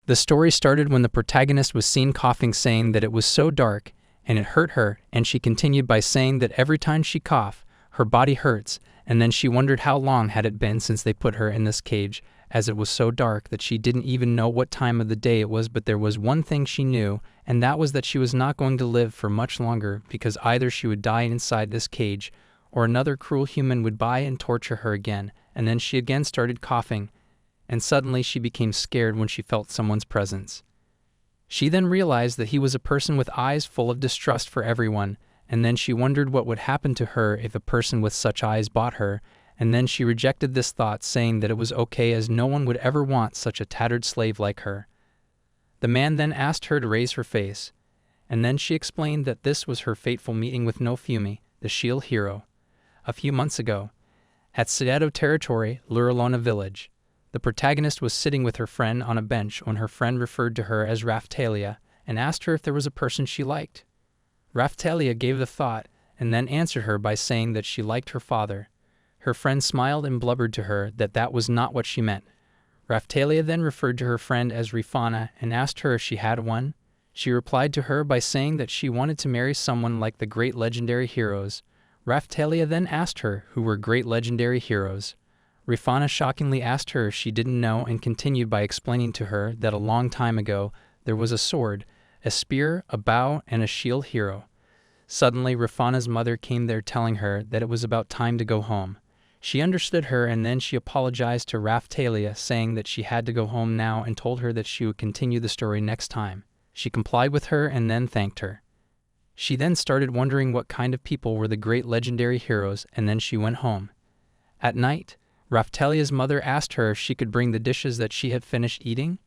The story started when the protagonist was seen coughing, saying that it was so dark and it hurt her, and she continued by saying that every time she coughed, her body hurts, and then she wondered how long had it been since they put her in this cage, as it was so dark that she didn't even know what time of the day it was. But there was one thing she knew, and that was that she was not going to live for much longer, because either she would die inside this cage, or another cruel human would buy and torture her again. And then she again started coughing, and suddenly she became scared when she felt someone's presence. She then realized that he was a person with eyes full of distrust for everyone, and then she wondered what would happen to her if a person with such eyes bought her, and then she rejected this thought, saying that it was okay as no one would ever want such a tattered slave like her. The man then asked her to raise her face, and then she explained that this was her fateful meeting with Naofumi, the shield hero, a few months ago, at Seto territory, Luralona village. The protagonist was sitting with her friend on a bench when her friend referred to her as Raphtalia and asked her if there was a person she liked. Raphtalia gave the thought and then answered her by saying that she liked her father. Her friend smiled and blubbered to her that that was not what she meant. Raphtalia then referred to her friend as Rifana and asked her if she had one. She replied to her by saying that she wanted to marry someone like the great legendary heroes. Raphtalia then asked her who were great legendary heroes. Rifana shockingly asked her if she didn't know and continued by explaining to her that a long time ago there was a sword, a spear, a bow, and a shield hero. Suddenly Rifana's mother came there telling her that it was about time to go home. She understood her, and then she apologized to Raphtalia, saying that she had to go home now, and told her that she would continue the story next time. She complied with her and then thanked her. She then started wondering what kind of people were the great legendary heroes, and then she went home. At night, Raphtalia's mother asked her if she could bring the dishes that she had finished eating.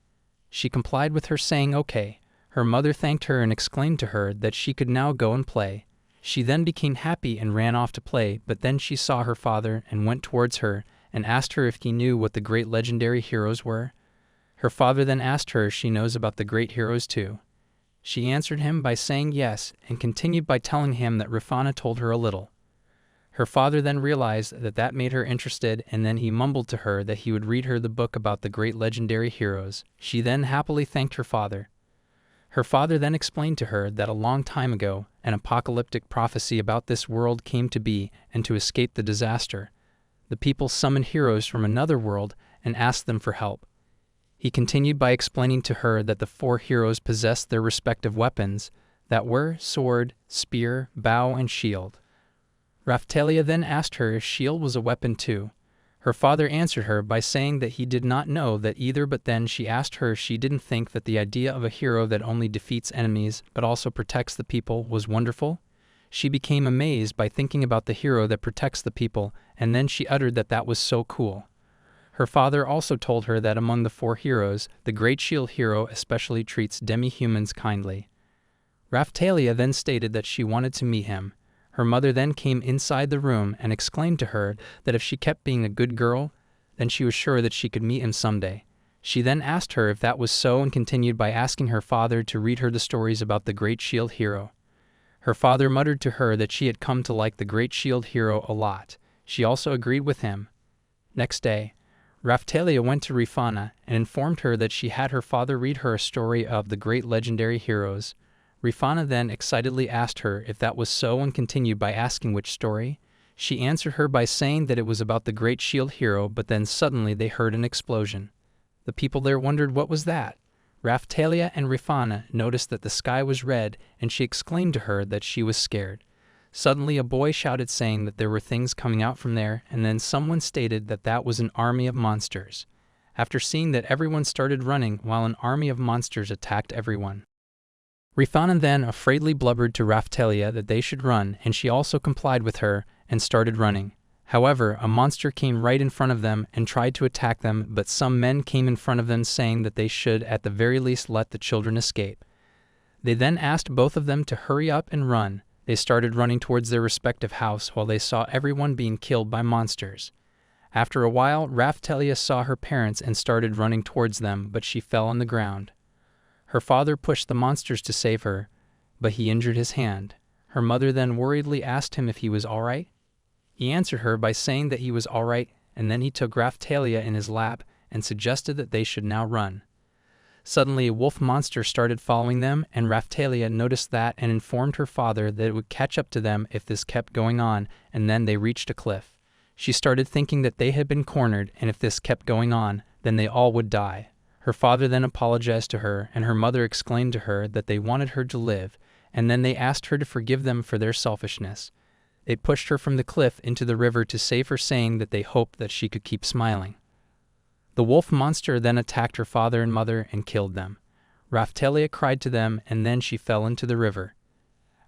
She complied with her, saying okay. Her mother thanked her and exclaimed to her that she could now go and play. She then became happy and ran off to play, but then she saw her father and went towards her and asked her if he knew what the great legendary heroes were. Her father then asked her if she knows about the great heroes too. She answered him by saying yes and continued by telling him that Rifana told her a little. Her father then realized that that made her interested, and then he mumbled to her that he would read her the book about the great legendary heroes. She then happily thanked her father. Her father then explained to her that a long time ago, an apocalyptic prophecy about this world came to be, and to escape the disaster, the people summoned heroes from another world and asked them for help. He continued by explaining to her that the 4 heroes possessed their respective weapons, that were sword, spear, bow, and shield. Raphtalia then asked her if shield was a weapon too. Her father answered her by saying that he did not know that either, but then she asked her if she didn't think that the idea of a hero that only defeats enemies but also protects the people was wonderful. She became amazed by thinking about the hero that protects the people, and then she uttered that that was so cool. Her father also told her that among the 4 heroes, the great shield hero especially treats demi-humans kindly. Raphtalia then stated that she wanted to meet him. Her mother then came inside the room and exclaimed to her that if she kept being a good girl, then she was sure that she could meet him someday. She then asked her if that was so and continued by asking her father to read her the stories about the great shield hero. Her father muttered to her that she had come to like the great shield hero a lot. She also agreed with him. Next day, Raphtalia went to Rifana and informed her that she had her father read her a story of the great legendary heroes. Rifana then excitedly asked her if that was so and continued by asking which story. She answered her by saying that it was about the great shield hero, but then suddenly they heard an explosion. The people there wondered what was that. Raphtalia and Rifana noticed that the sky was red, and she exclaimed to her that she was scared. Suddenly a boy shouted saying that there were things coming out from there, and then someone stated that that was an army of monsters. After seeing that, everyone started running while an army of monsters attacked everyone. Rifana then afraidly blubbered to Raphtalia that they should run, and she also complied with her and started running. However, a monster came right in front of them and tried to attack them, but some men came in front of them saying that they should at the very least let the children escape. They then asked both of them to hurry up and run. They started running towards their respective house while they saw everyone being killed by monsters. After a while, Raphtalia saw her parents and started running towards them, but she fell on the ground. Her father pushed the monsters to save her, but he injured his hand. Her mother then worriedly asked him if he was all right. He answered her by saying that he was all right, and then he took Raphtalia in his lap and suggested that they should now run. Suddenly a wolf monster started following them, and Raphtalia noticed that and informed her father that it would catch up to them if this kept going on, and then they reached a cliff. She started thinking that they had been cornered, and if this kept going on, then they all would die. Her father then apologized to her, and her mother exclaimed to her that they wanted her to live, and then they asked her to forgive them for their selfishness. They pushed her from the cliff into the river to save her, saying that they hoped that she could keep smiling. The wolf monster then attacked her father and mother and killed them. Raphtalia cried to them, and then she fell into the river.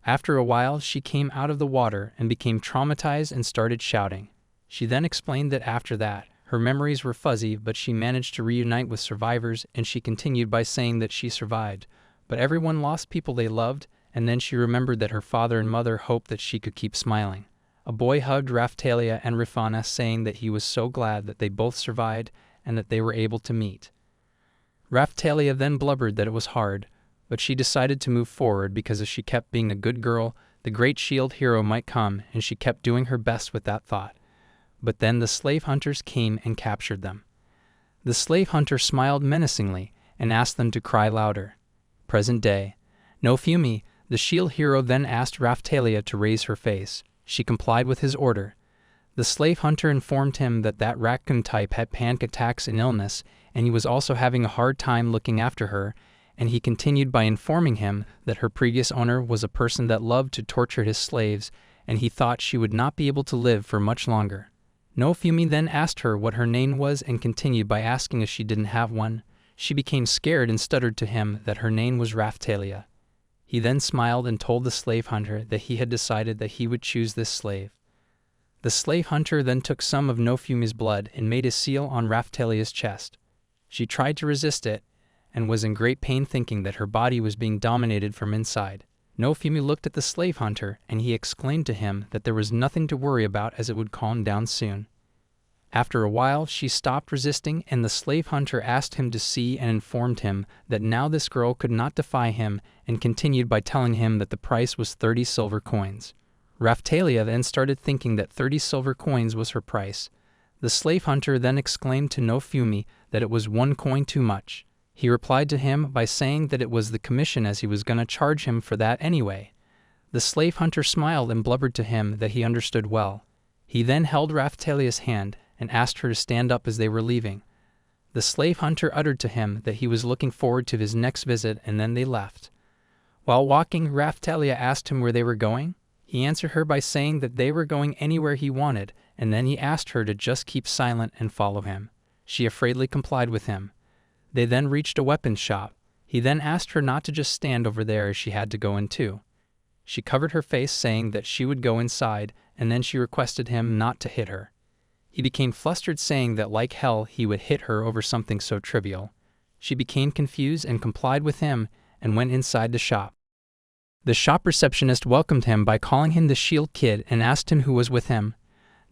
After a while, she came out of the water and became traumatized and started shouting. She then explained that after that, her memories were fuzzy, but she managed to reunite with survivors, and she continued by saying that she survived. But everyone lost people they loved, and then she remembered that her father and mother hoped that she could keep smiling. A boy hugged Raphtalia and Rifana, saying that he was so glad that they both survived and that they were able to meet. Raphtalia then blubbered that it was hard, but she decided to move forward because if she kept being a good girl, the great shield hero might come, and she kept doing her best with that thought. But then the slave hunters came and captured them. The slave hunter smiled menacingly and asked them to cry louder. Present day. Naofumi, the shield hero, then asked Raphtalia to raise her face. She complied with his order. The slave hunter informed him that that raccoon type had panic attacks and illness, and he was also having a hard time looking after her, and he continued by informing him that her previous owner was a person that loved to torture his slaves, and he thought she would not be able to live for much longer. Naofumi then asked her what her name was and continued by asking if she didn't have one. She became scared and stuttered to him that her name was Raphtalia. He then smiled and told the slave hunter that he had decided that he would choose this slave. The slave hunter then took some of Naofumi's blood and made a seal on Raphtalia's chest. She tried to resist it, and was in great pain thinking that her body was being dominated from inside. Naofumi looked at the slave hunter, and he exclaimed to him that there was nothing to worry about as it would calm down soon. After a while, she stopped resisting, and the slave hunter asked him to see and informed him that now this girl could not defy him, and continued by telling him that the price was 30 silver coins. Raphtalia then started thinking that 30 silver coins was her price. The slave hunter then exclaimed to Naofumi that it was 1 coin too much. He replied to him by saying that it was the commission as he was going to charge him for that anyway. The slave hunter smiled and blubbered to him that he understood well. He then held Raphtalia's hand and asked her to stand up as they were leaving. The slave hunter uttered to him that he was looking forward to his next visit, and then they left. While walking, Raphtalia asked him where they were going. He answered her by saying that they were going anywhere he wanted, and then he asked her to just keep silent and follow him. She afraidly complied with him. They then reached a weapons shop. He then asked her not to just stand over there as she had to go in too. She covered her face saying that she would go inside, and then she requested him not to hit her. He became flustered, saying that like hell he would hit her over something so trivial. She became confused and complied with him and went inside the shop. The shop receptionist welcomed him by calling him the Shield Kid and asked him who was with him.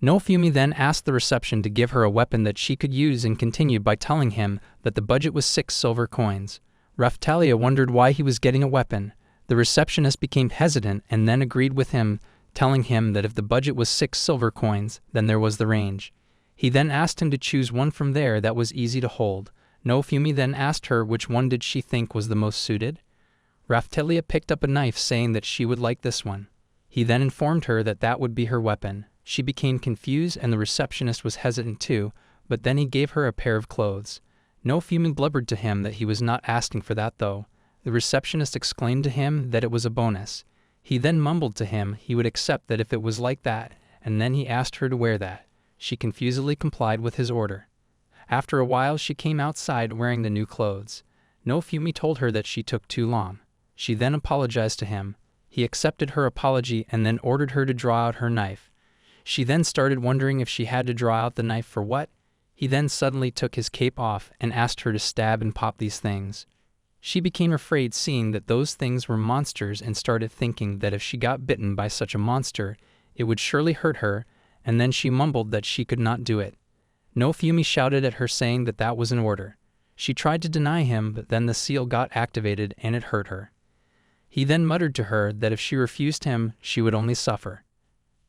Naofumi then asked the reception to give her a weapon that she could use and continued by telling him that the budget was 6 silver coins. Raphtalia wondered why he was getting a weapon. The receptionist became hesitant and then agreed with him, telling him that if the budget was 6 silver coins, then there was the range. He then asked him to choose one from there that was easy to hold. Naofumi then asked her which one did she think was the most suited. Raphtalia picked up a knife, saying that she would like this one. He then informed her that that would be her weapon. She became confused and the receptionist was hesitant too, but then he gave her a pair of clothes. Naofumi blubbered to him that he was not asking for that though. The receptionist exclaimed to him that it was a bonus. He then mumbled to him he would accept that if it was like that, and then he asked her to wear that. She confusedly complied with his order. After a while she came outside wearing the new clothes. Naofumi told her that she took too long. She then apologized to him. He accepted her apology and then ordered her to draw out her knife. She then started wondering if she had to draw out the knife for what. He then suddenly took his cape off and asked her to stab and pop these things. She became afraid, seeing that those things were monsters, and started thinking that if she got bitten by such a monster, it would surely hurt her, and then she mumbled that she could not do it. Naofumi shouted at her, saying that that was an order. She tried to deny him, but then the seal got activated and it hurt her. He then muttered to her that if she refused him, she would only suffer.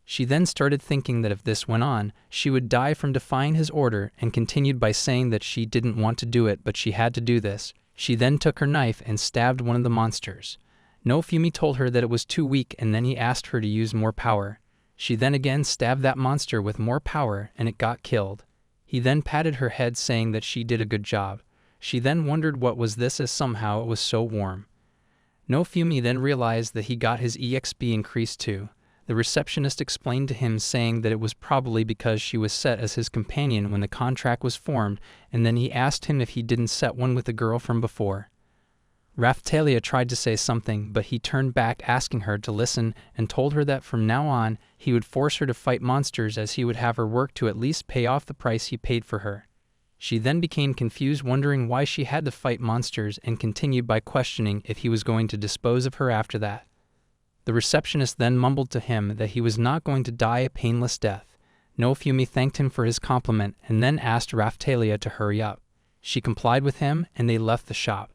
She then started thinking that if this went on, she would die from defying his order, and continued by saying that she didn't want to do it, but she had to do this. She then took her knife and stabbed one of the monsters. Naofumi told her that it was too weak, and then he asked her to use more power. She then again stabbed that monster with more power, and it got killed. He then patted her head, saying that she did a good job. She then wondered what was this, as somehow it was so warm. Naofumi then realized that he got his EXP increased too. The receptionist explained to him, saying that it was probably because she was set as his companion when the contract was formed, and then he asked him if he didn't set one with the girl from before. Raphtalia tried to say something, but he turned back, asking her to listen, and told her that from now on he would force her to fight monsters, as he would have her work to at least pay off the price he paid for her. She then became confused, wondering why she had to fight monsters, and continued by questioning if he was going to dispose of her after that. The receptionist then mumbled to him that he was not going to die a painless death. Naofumi thanked him for his compliment and then asked Raphtalia to hurry up. She complied with him, and they left the shop.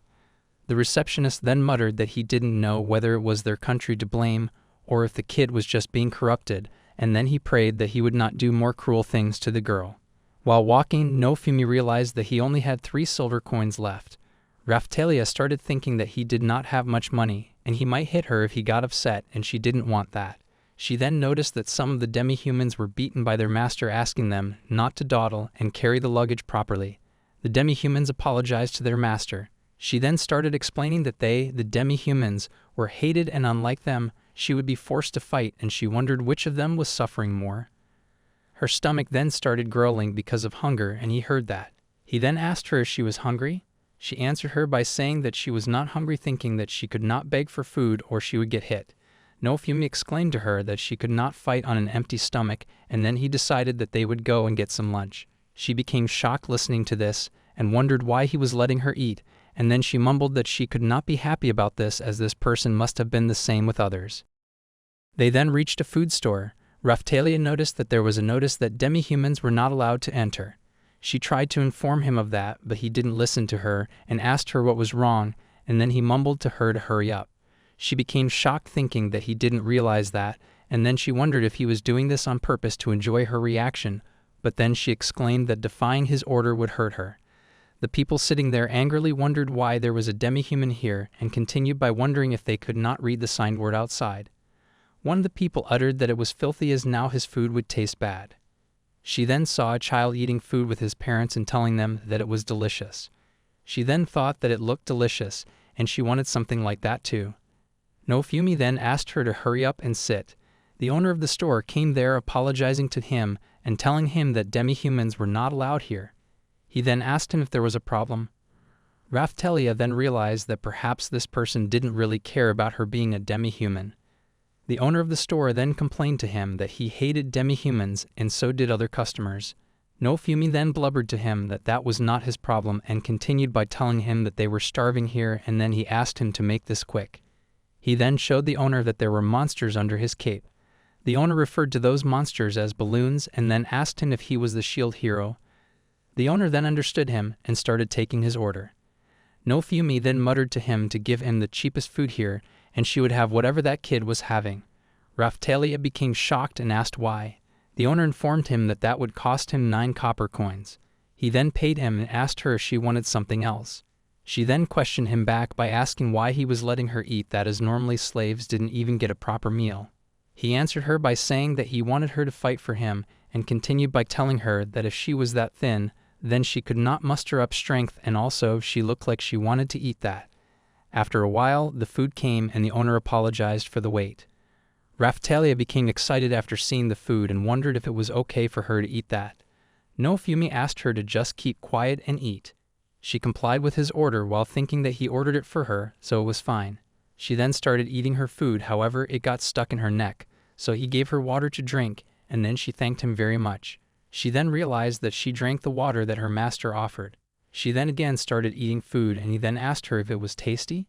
The receptionist then muttered that he didn't know whether it was their country to blame or if the kid was just being corrupted, and then he prayed that he would not do more cruel things to the girl. While walking, Naofumi realized that he only had 3 silver coins left. Raphtalia started thinking that he did not have much money, and he might hit her if he got upset, and she didn't want that. She then noticed that some of the demi-humans were beaten by their master, asking them not to dawdle and carry the luggage properly. The demi-humans apologized to their master. She then started explaining that they, the demi-humans, were hated, and unlike them, she would be forced to fight, and she wondered which of them was suffering more. Her stomach then started growling because of hunger, and he heard that. He then asked her if she was hungry. She answered her by saying that she was not hungry, thinking that she could not beg for food or she would get hit. Naofumi explained to her that she could not fight on an empty stomach, and then he decided that they would go and get some lunch. She became shocked listening to this and wondered why he was letting her eat, and then she mumbled that she could not be happy about this, as this person must have been the same with others. They then reached a food store. Raphtalia noticed that there was a notice that demi-humans were not allowed to enter. She tried to inform him of that, but he didn't listen to her and asked her what was wrong, and then he mumbled to her to hurry up. She became shocked, thinking that he didn't realize that, and then she wondered if he was doing this on purpose to enjoy her reaction, but then she exclaimed that defying his order would hurt her. The people sitting there angrily wondered why there was a demi-human here, and continued by wondering if they could not read the signed word outside. One of the people uttered that it was filthy, as now his food would taste bad. She then saw a child eating food with his parents and telling them that it was delicious. She then thought that it looked delicious, and she wanted something like that too. Naofumi then asked her to hurry up and sit. The owner of the store came there, apologizing to him and telling him that demi-humans were not allowed here. He then asked him if there was a problem. Raphtalia then realized that perhaps this person didn't really care about her being a demi-human. The owner of the store then complained to him that he hated demi-humans, and so did other customers. Naofumi then blubbered to him that that was not his problem, and continued by telling him that they were starving here, and then he asked him to make this quick. He then showed the owner that there were monsters under his cape. The owner referred to those monsters as balloons, and then asked him if he was the shield hero. The owner then understood him and started taking his order. Naofumi then muttered to him to give him the cheapest food here, and she would have whatever that kid was having. Raphtalia became shocked and asked why. The owner informed him that that would cost him 9 copper coins. He then paid him and asked her if she wanted something else. She then questioned him back by asking why he was letting her eat that, as normally slaves didn't even get a proper meal. He answered her by saying that he wanted her to fight for him, and continued by telling her that if she was that thin, then she could not muster up strength, and also she looked like she wanted to eat that. After a while, the food came, and the owner apologized for the wait. Raphtalia became excited after seeing the food and wondered if it was okay for her to eat that. Naofumi asked her to just keep quiet and eat. She complied with his order while thinking that he ordered it for her, so it was fine. She then started eating her food, however it got stuck in her neck, so he gave her water to drink, and then she thanked him very much. She then realized that she drank the water that her master offered. She then again started eating food, and he then asked her if it was tasty.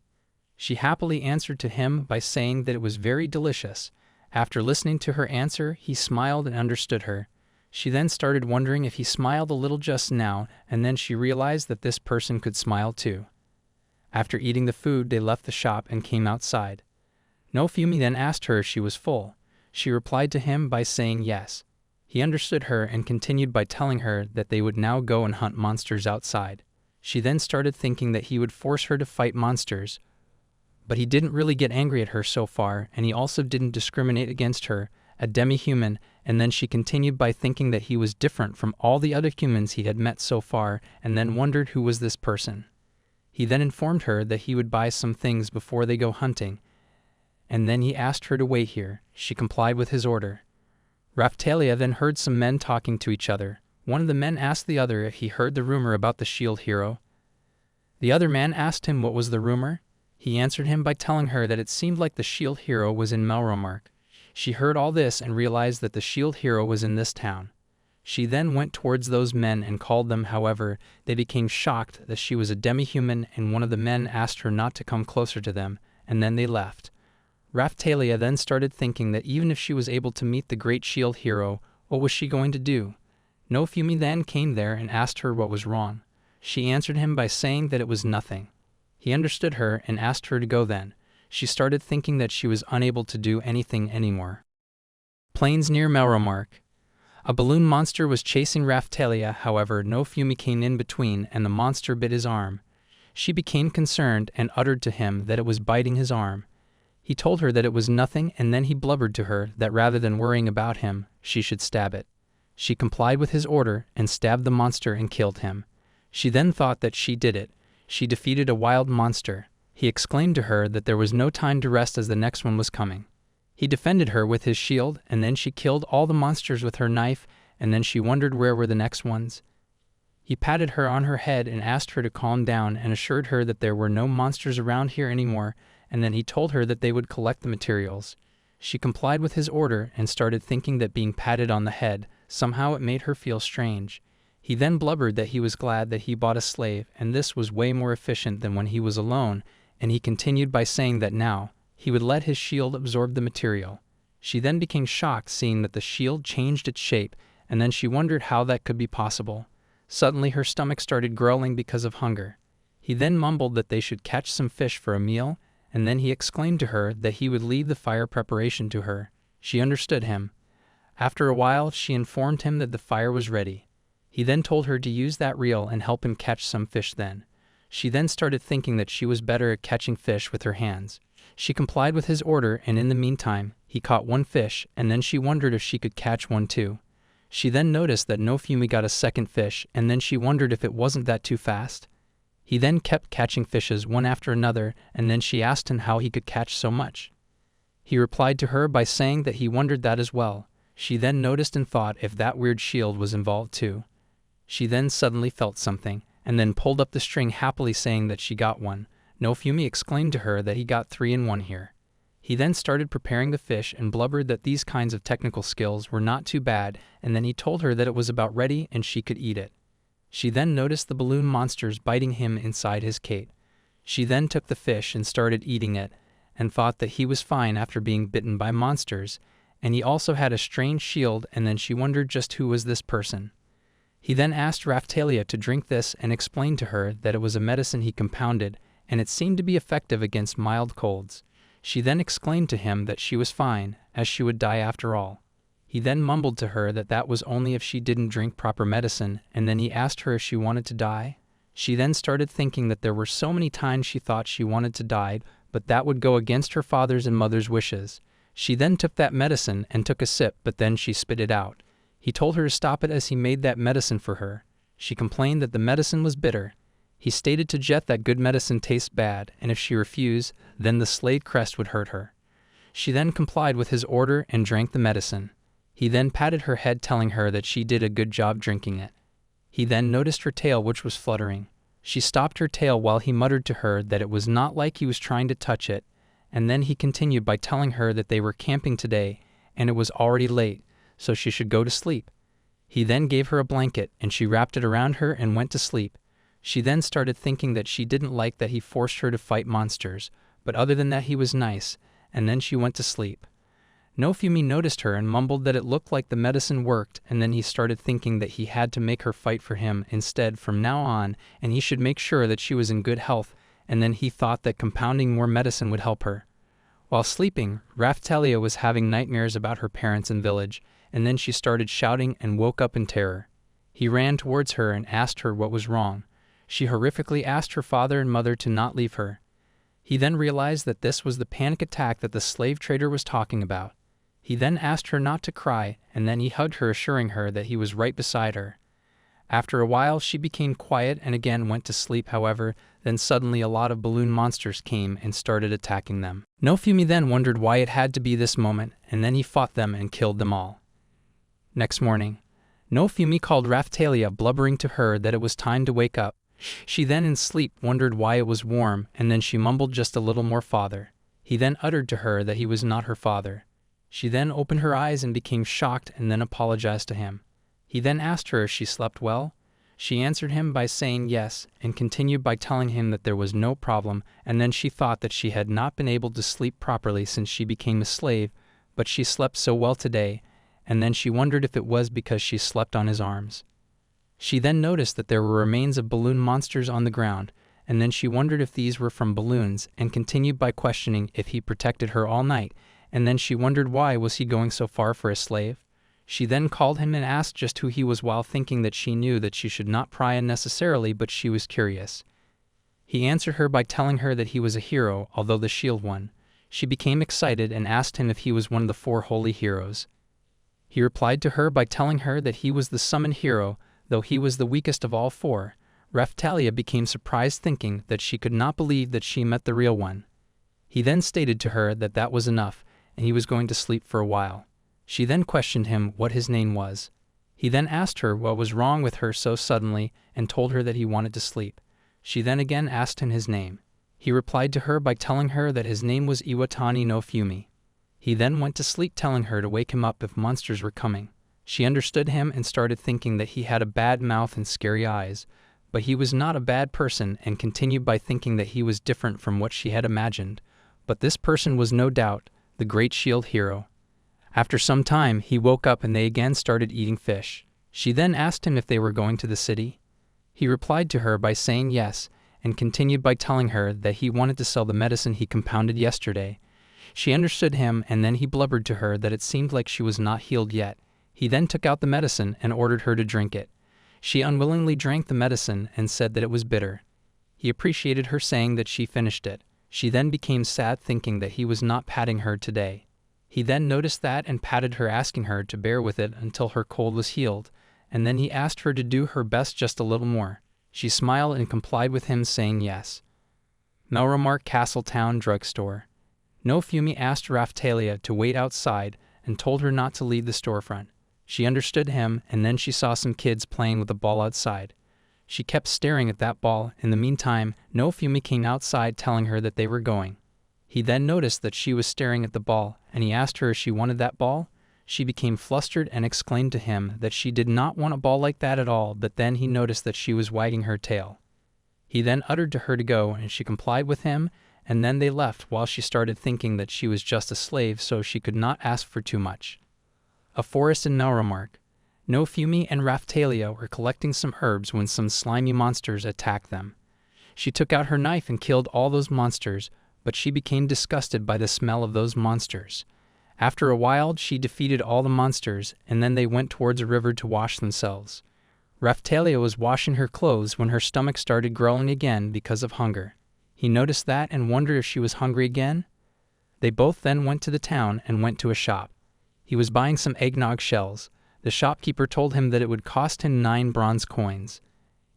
She happily answered to him by saying that it was very delicious. After listening to her answer, he smiled and understood her. She then started wondering if he smiled a little just now, and then she realized that this person could smile too. After eating the food, they left the shop and came outside. Naofumi then asked her if she was full. She replied to him by saying yes. He understood her and continued by telling her that they would now go and hunt monsters outside. She then started thinking that he would force her to fight monsters, but he didn't really get angry at her so far, and he also didn't discriminate against her, a demi-human, and then she continued by thinking that he was different from all the other humans he had met so far, and then wondered who was this person. He then informed her that he would buy some things before they go hunting, and then he asked her to wait here. She complied with his order. Raphtalia then heard some men talking to each other. One of the men asked the other if he heard the rumor about the shield hero. The other man asked him what was the rumor. He answered him by telling her that it seemed like the shield hero was in Melromark. She heard all this and realized that the shield hero was in this town. She then went towards those men and called them. However, they became shocked that she was a demi-human, and one of the men asked her not to come closer to them, and then they left. Raphtalia then started thinking that even if she was able to meet the great shield hero, what was she going to do? Naofumi then came there and asked her what was wrong. She answered him by saying that it was nothing. He understood her and asked her to go then. She started thinking that she was unable to do anything anymore. Plains near Melromark. A balloon monster was chasing Raphtalia. However, Naofumi came in between and the monster bit his arm. She became concerned and uttered to him that it was biting his arm. He told her that it was nothing, and then he blubbered to her that rather than worrying about him, she should stab it. She complied with his order and stabbed the monster and killed him. She then thought that she did it. She defeated a wild monster. He exclaimed to her that there was no time to rest as the next one was coming. He defended her with his shield, and then she killed all the monsters with her knife, and then she wondered where were the next ones. He patted her on her head and asked her to calm down and assured her that there were no monsters around here anymore, and then he told her that they would collect the materials. She complied with his order and started thinking that being patted on the head, somehow it made her feel strange. He then blubbered that he was glad that he bought a slave, and this was way more efficient than when he was alone, and he continued by saying that now, he would let his shield absorb the material. She then became shocked seeing that the shield changed its shape, and then she wondered how that could be possible. Suddenly her stomach started growling because of hunger. He then mumbled that they should catch some fish for a meal, and then he exclaimed to her that he would leave the fire preparation to her. She understood him. After a while, she informed him that the fire was ready. He then told her to use that reel and help him catch some fish then. She then started thinking that she was better at catching fish with her hands. She complied with his order, and in the meantime, he caught one fish, and then she wondered if she could catch one too. She then noticed that Naofumi got a second fish, and then she wondered if it wasn't that too fast. He then kept catching fishes one after another, and then she asked him how he could catch so much. He replied to her by saying that he wondered that as well. She then noticed and thought if that weird shield was involved too. She then suddenly felt something, and then pulled up the string happily saying that she got one. Naofumi exclaimed to her that he got 3 in 1 here. He then started preparing the fish and blubbered that these kinds of technical skills were not too bad, and then he told her that it was about ready and she could eat it. She then noticed the balloon monsters biting him inside his cape. She then took the fish and started eating it, and thought that he was fine after being bitten by monsters, and he also had a strange shield, and then she wondered just who was this person. He then asked Raphtalia to drink this and explained to her that it was a medicine he compounded, and it seemed to be effective against mild colds. She then exclaimed to him that she was fine, as she would die after all. He then mumbled to her that that was only if she didn't drink proper medicine, and then he asked her if she wanted to die. She then started thinking that there were so many times she thought she wanted to die, but that would go against her father's and mother's wishes. She then took that medicine and took a sip, but then she spit it out. He told her to stop it as he made that medicine for her. She complained that the medicine was bitter. He stated to Jet that good medicine tastes bad, and if she refused, then the Slade crest would hurt her. She then complied with his order and drank the medicine. He then patted her head telling her that she did a good job drinking it. He then noticed her tail which was fluttering. She stopped her tail while he muttered to her that it was not like he was trying to touch it, and then he continued by telling her that they were camping today, and it was already late, so she should go to sleep. He then gave her a blanket, and she wrapped it around her and went to sleep. She then started thinking that she didn't like that he forced her to fight monsters, but other than that he was nice, and then she went to sleep. Naofumi noticed her and mumbled that it looked like the medicine worked, and then he started thinking that he had to make her fight for him instead from now on, and he should make sure that she was in good health, and then he thought that compounding more medicine would help her. While sleeping, Raphtalia was having nightmares about her parents and village, and then she started shouting and woke up in terror. He ran towards her and asked her what was wrong. She horrifically asked her father and mother to not leave her. He then realized that this was the panic attack that the slave trader was talking about. He then asked her not to cry, and then he hugged her, assuring her that he was right beside her. After a while, she became quiet and again went to sleep. However, then suddenly a lot of balloon monsters came and started attacking them. Naofumi then wondered why it had to be this moment, and then he fought them and killed them all. Next morning, Naofumi called Raphtalia, blubbering to her that it was time to wake up. She then in sleep wondered why it was warm, and then she mumbled just a little more, "Father." He then uttered to her that he was not her father. She then opened her eyes and became shocked and then apologized to him. He then asked her if she slept well. She answered him by saying yes, and continued by telling him that there was no problem, and then she thought that she had not been able to sleep properly since she became a slave, but she slept so well today, and then she wondered if it was because she slept on his arms. She then noticed that there were remains of balloon monsters on the ground, and then she wondered if these were from balloons, and continued by questioning if he protected her all night, and then she wondered why was he going so far for a slave. She then called him and asked just who he was, while thinking that she knew that she should not pry unnecessarily, but she was curious. He answered her by telling her that he was a hero, although the shield one. She became excited and asked him if he was one of the 4 holy heroes. He replied to her by telling her that he was the summoned hero, though he was the weakest of all 4. Raphtalia became surprised, thinking that she could not believe that she met the real one. He then stated to her that that was enough, and he was going to sleep for a while. She then questioned him what his name was. He then asked her what was wrong with her so suddenly, and told her that he wanted to sleep. She then again asked him his name. He replied to her by telling her that his name was Iwatani Naofumi. He then went to sleep, telling her to wake him up if monsters were coming. She understood him and started thinking that he had a bad mouth and scary eyes, but he was not a bad person, and continued by thinking that he was different from what she had imagined. But this person was no doubt the great shield hero. After some time, he woke up and they again started eating fish. She then asked him if they were going to the city. He replied to her by saying yes, and continued by telling her that he wanted to sell the medicine he compounded yesterday. She understood him, and then he blubbered to her that it seemed like she was not healed yet. He then took out the medicine and ordered her to drink it. She unwillingly drank the medicine and said that it was bitter. He appreciated her, saying that she finished it. She then became sad, thinking that he was not patting her today. He then noticed that and patted her, asking her to bear with it until her cold was healed, and then he asked her to do her best just a little more. She smiled and complied with him, saying yes. Melromark Castletown Drugstore. Naofumi asked Raphtalia to wait outside and told her not to leave the storefront. She understood him, and then she saw some kids playing with a ball outside. She kept staring at that ball. In the meantime, Naofumi came outside, telling her that they were going. He then noticed that she was staring at the ball, and he asked her if she wanted that ball. She became flustered and exclaimed to him that she did not want a ball like that at all, but then he noticed that she was wagging her tail. He then uttered to her to go, and she complied with him, and then they left, while she started thinking that she was just a slave, so she could not ask for too much. A forest in Melromark. Naofumi and Raphtalia were collecting some herbs when some slimy monsters attacked them. She took out her knife and killed all those monsters, but she became disgusted by the smell of those monsters. After a while, she defeated all the monsters, and then they went towards a river to wash themselves. Raphtalia was washing her clothes when her stomach started growling again because of hunger. He noticed that and wondered if she was hungry again. They both then went to the town and went to a shop. He was buying some eggnog shells. The shopkeeper told him that it would cost him 9 bronze coins.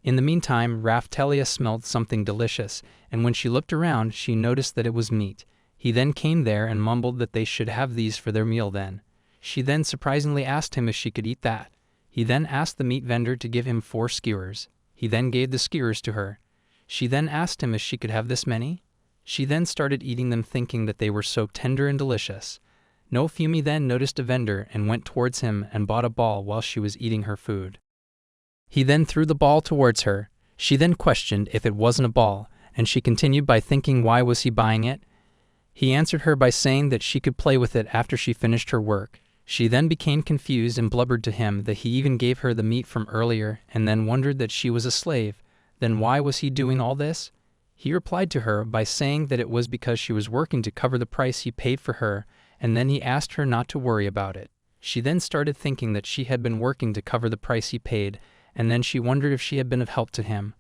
In the meantime, Raphtalia smelled something delicious, and when she looked around, she noticed that it was meat. He then came there and mumbled that they should have these for their meal then. She then surprisingly asked him if she could eat that. He then asked the meat vendor to give him 4 skewers. He then gave the skewers to her. She then asked him if she could have this many. She then started eating them, thinking that they were so tender and delicious. Naofumi then noticed a vendor and went towards him and bought a ball while she was eating her food. He then threw the ball towards her. She then questioned if it wasn't a ball, and she continued by thinking why was he buying it. He answered her by saying that she could play with it after she finished her work. She then became confused and blubbered to him that he even gave her the meat from earlier, and then wondered that she was a slave. Then why was he doing all this? He replied to her by saying that it was because she was working to cover the price he paid for her, and then he asked her not to worry about it. She then started thinking that she had been working to cover the price he paid, and then she wondered if she had been of help to him.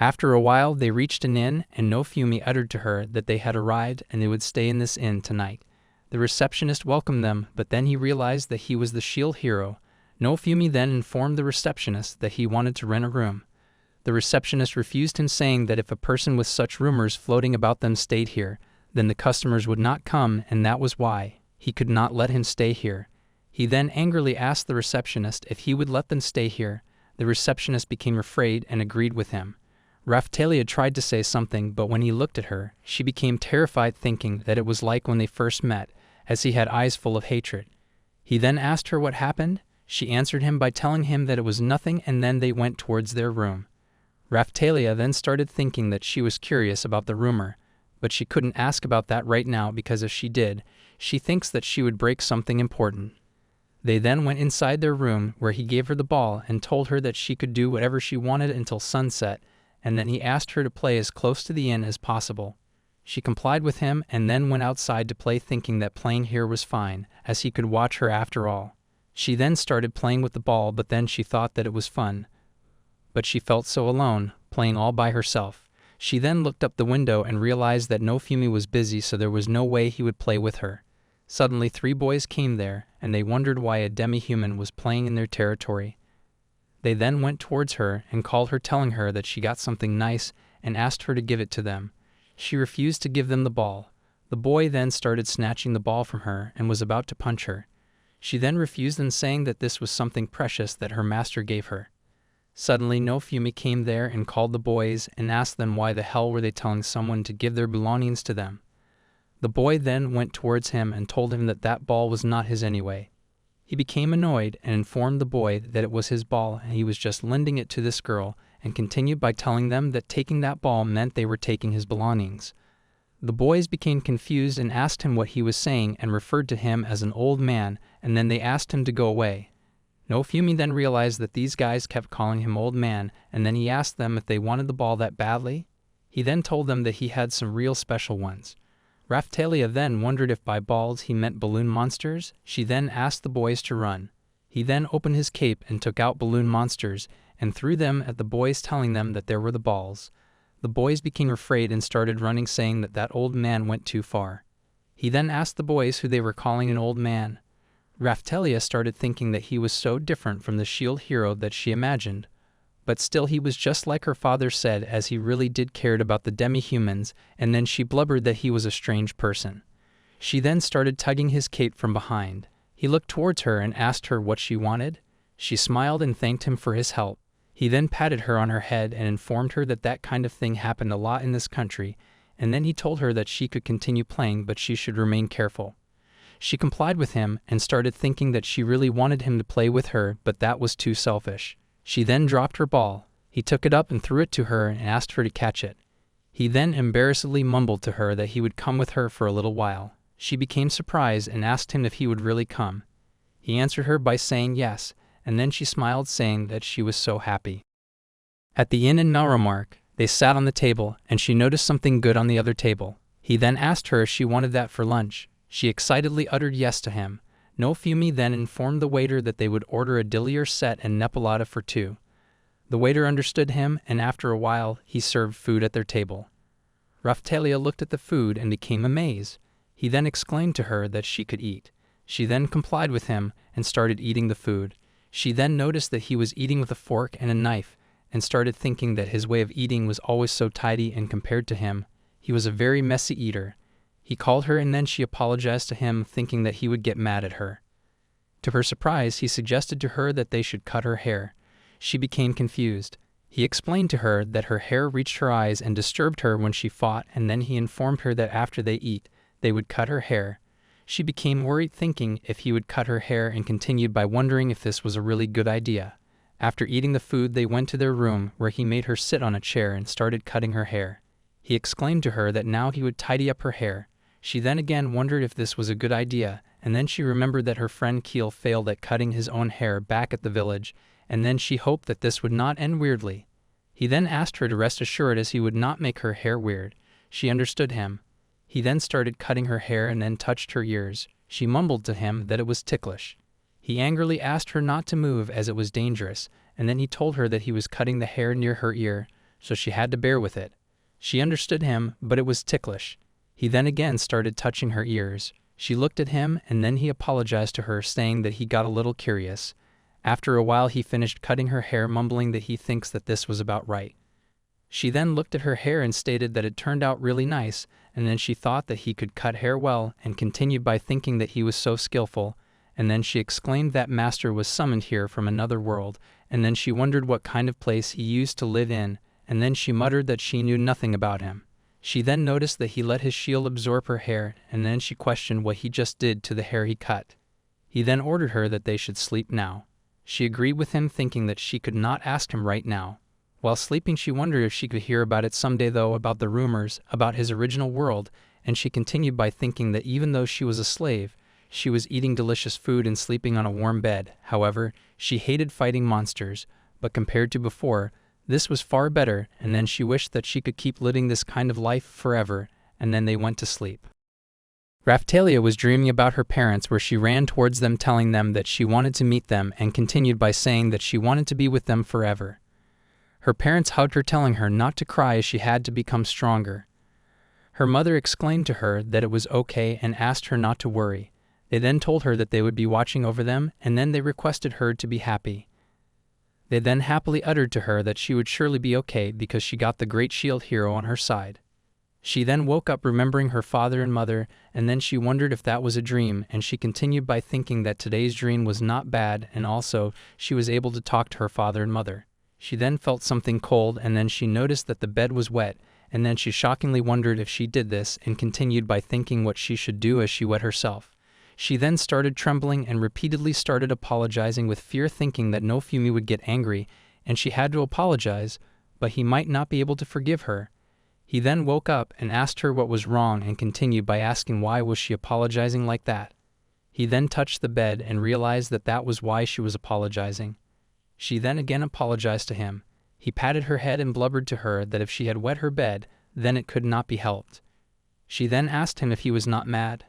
After a while they reached an inn, and Naofumi uttered to her that they had arrived and they would stay in this inn tonight. The receptionist welcomed them, but then he realized that he was the shield hero. Naofumi then informed the receptionist that he wanted to rent a room. The receptionist refused him, saying that if a person with such rumors floating about them stayed here, then the customers would not come, and that was why he could not let him stay here. He then angrily asked the receptionist if he would let them stay here. The receptionist became afraid and agreed with him. Raphtalia tried to say something, but when he looked at her, she became terrified, thinking that it was like when they first met, as he had eyes full of hatred. He then asked her what happened. She answered him by telling him that it was nothing, and then they went towards their room. Raphtalia then started thinking that she was curious about the rumor, but she couldn't ask about that right now because if she did, she thinks that she would break something important. They then went inside their room, where he gave her the ball and told her that she could do whatever she wanted until sunset, and then he asked her to play as close to the inn as possible. She complied with him and then went outside to play, thinking that playing here was fine, as he could watch her after all. She then started playing with the ball, but then she thought that it was fun. But she felt so alone, playing all by herself. She then looked up the window and realized that Naofumi was busy, so there was no way he would play with her. Suddenly 3 boys came there, and they wondered why a demi-human was playing in their territory. They then went towards her and called her, telling her that she got something nice and asked her to give it to them. She refused to give them the ball. The boy then started snatching the ball from her and was about to punch her. She then refused and saying that this was something precious that her master gave her. Suddenly Naofumi came there and called the boys and asked them why the hell were they telling someone to give their belongings to them. The boy then went towards him and told him that that ball was not his anyway. He became annoyed and informed the boy that it was his ball and he was just lending it to this girl, and continued by telling them that taking that ball meant they were taking his belongings. The boys became confused and asked him what he was saying and referred to him as an old man, and then they asked him to go away. Naofumi then realized that these guys kept calling him old man, and then he asked them if they wanted the ball that badly. He then told them that he had some real special ones. Raphtalia then wondered if by balls he meant balloon monsters. She then asked the boys to run. He then opened his cape and took out balloon monsters and threw them at the boys, telling them that there were the balls. The boys became afraid and started running, saying that that old man went too far. He then asked the boys who they were calling an old man. Raphtalia started thinking that he was so different from the shield hero that she imagined. But still he was just like her father said, as he really did cared about the demi-humans, and then she blubbered that he was a strange person. She then started tugging his cape from behind. He looked towards her and asked her what she wanted. She smiled and thanked him for his help. He then patted her on her head and informed her that that kind of thing happened a lot in this country, and then he told her that she could continue playing but she should remain careful. She complied with him and started thinking that she really wanted him to play with her, but that was too selfish. She then dropped her ball. He took it up and threw it to her and asked her to catch it. He then embarrassedly mumbled to her that he would come with her for a little while. She became surprised and asked him if he would really come. He answered her by saying yes, and then she smiled, saying that she was so happy. At the inn in Naramark, they sat on the table, and she noticed something good on the other table. He then asked her if she wanted that for lunch. She excitedly uttered yes to him. Naofumi then informed the waiter that they would order a dillier set and nepalata for 2. The waiter understood him, and after a while he served food at their table. Raphtalia looked at the food and became amazed. He then exclaimed to her that she could eat. She then complied with him and started eating the food. She then noticed that he was eating with a fork and a knife, and started thinking that his way of eating was always so tidy, and compared to him, he was a very messy eater. He called her and then she apologized to him, thinking that he would get mad at her. To her surprise, he suggested to her that they should cut her hair. She became confused. He explained to her that her hair reached her eyes and disturbed her when she fought, and then he informed her that after they eat, they would cut her hair. She became worried, thinking if he would cut her hair, and continued by wondering if this was a really good idea. After eating the food, they went to their room, where he made her sit on a chair and started cutting her hair. He exclaimed to her that now he would tidy up her hair. She then again wondered if this was a good idea, and then she remembered that her friend Keel failed at cutting his own hair back at the village, and then she hoped that this would not end weirdly. He then asked her to rest assured, as he would not make her hair weird. She understood him. He then started cutting her hair and then touched her ears. She mumbled to him that it was ticklish. He angrily asked her not to move as it was dangerous, and then he told her that he was cutting the hair near her ear. so she had to bear with it. She understood him, but it was ticklish. He then again started touching her ears. She looked at him, and then he apologized to her, saying that he got a little curious. After a while he finished cutting her hair, mumbling that he thinks that this was about right. She then looked at her hair and stated that it turned out really nice, and then she thought that he could cut hair well, and continued by thinking that he was so skillful. And then she exclaimed that master was summoned here from another world, and then she wondered what kind of place he used to live in, and then she muttered that she knew nothing about him. She then noticed that he let his shield absorb her hair, and then she questioned what he just did to the hair he cut. He then ordered her that they should sleep now. She agreed with him, thinking that she could not ask him right now. While sleeping, she wondered if she could hear about it someday, though, about the rumors about his original world, and she continued by thinking that even though she was a slave, she was eating delicious food and sleeping on a warm bed. However, she hated fighting monsters, but compared to before, this was far better, and then she wished that she could keep living this kind of life forever, and then they went to sleep. Raphtalia was dreaming about her parents, where she ran towards them, telling them that she wanted to meet them, and continued by saying that she wanted to be with them forever. Her parents hugged her, telling her not to cry as she had to become stronger. Her mother explained to her that it was okay and asked her not to worry. They then told her that they would be watching over them, and then they requested her to be happy. They then happily uttered to her that she would surely be okay because she got the great shield hero on her side. She then woke up remembering her father and mother, and then she wondered if that was a dream, and she continued by thinking that today's dream was not bad, and also she was able to talk to her father and mother. She then felt something cold, and then she noticed that the bed was wet, and then she shockingly wondered if she did this, and continued by thinking what she should do as she wet herself. She then started trembling and repeatedly started apologizing with fear, thinking that Naofumi would get angry, and she had to apologize, but he might not be able to forgive her. He then woke up and asked her what was wrong, and continued by asking why was she apologizing like that. He then touched the bed and realized that that was why she was apologizing. She then again apologized to him. He patted her head and blubbered to her that if she had wet her bed, then it could not be helped. She then asked him if he was not mad.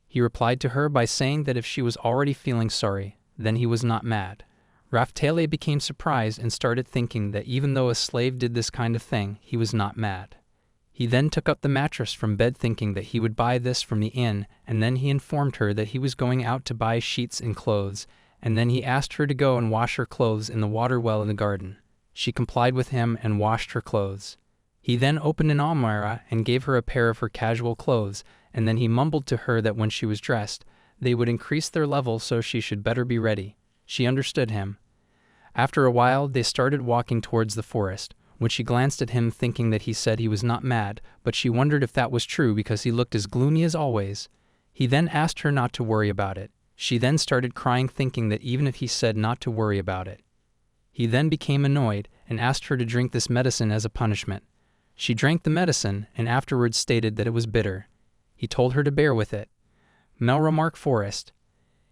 He replied to her by saying that if she was already feeling sorry, then he was not mad. Raphtalia became surprised and started thinking that even though a slave did this kind of thing, he was not mad. He then took up the mattress from bed, thinking that he would buy this from the inn, and then he informed her that he was going out to buy sheets and clothes, and then he asked her to go and wash her clothes in the water well in the garden. She complied with him and washed her clothes. He then opened an almirah and gave her a pair of her casual clothes, and then he mumbled to her that when she was dressed, they would increase their level, so she should better be ready. She understood him. After a while, they started walking towards the forest, when she glanced at him, thinking that he said he was not mad, but she wondered if that was true because he looked as gloomy as always. He then asked her not to worry about it. She then started crying, thinking that even if he said not to worry about it. He then became annoyed and asked her to drink this medicine as a punishment. She drank the medicine and afterwards stated that it was bitter. He told her to bear with it. Melramark Forest.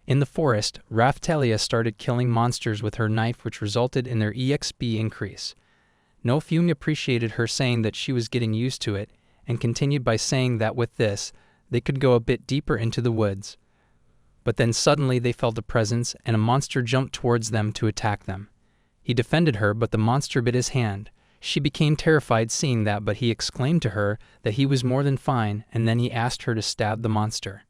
In the forest, Raphtalia started killing monsters with her knife, which resulted in their EXP increase. Naofumi appreciated her, saying that she was getting used to it, and continued by saying that with this, they could go a bit deeper into the woods. But then suddenly they felt a presence, and a monster jumped towards them to attack them. He defended her, but the monster bit his hand. She became terrified seeing that, but he exclaimed to her that he was more than fine, and then he asked her to stab the monster.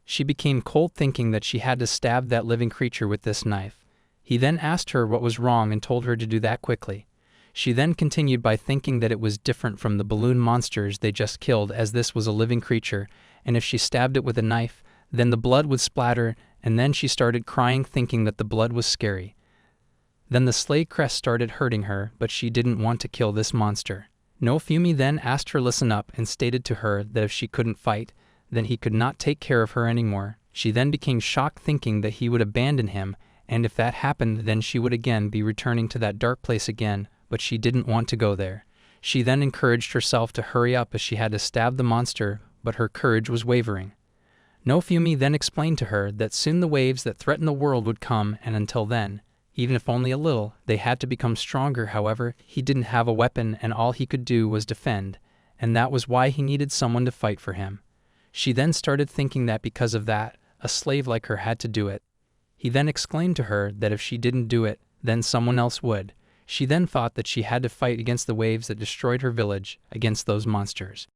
She became cold, thinking that she had to stab that living creature with this knife. He then asked her what was wrong and told her to do that quickly. She then continued by thinking that it was different from the balloon monsters they just killed, as this was a living creature, and if she stabbed it with a knife, then the blood would splatter, and then she started crying, thinking that the blood was scary. Then the slay crest started hurting her, but she didn't want to kill this monster. Naofumi then asked her listen up and stated to her that if she couldn't fight, then he could not take care of her anymore. She then became shocked, thinking that he would abandon him, and if that happened, then she would again be returning to that dark place again, but she didn't want to go there. She then encouraged herself to hurry up as she had to stab the monster, but her courage was wavering. Naofumi then explained to her that soon the waves that threatened the world would come, and until then, even if only a little, they had to become stronger. However, he didn't have a weapon, and all he could do was defend, and that was why he needed someone to fight for him. She then started thinking that because of that, a slave like her had to do it. He then exclaimed to her that if she didn't do it, then someone else would. She then thought that she had to fight against the waves that destroyed her village, against those monsters.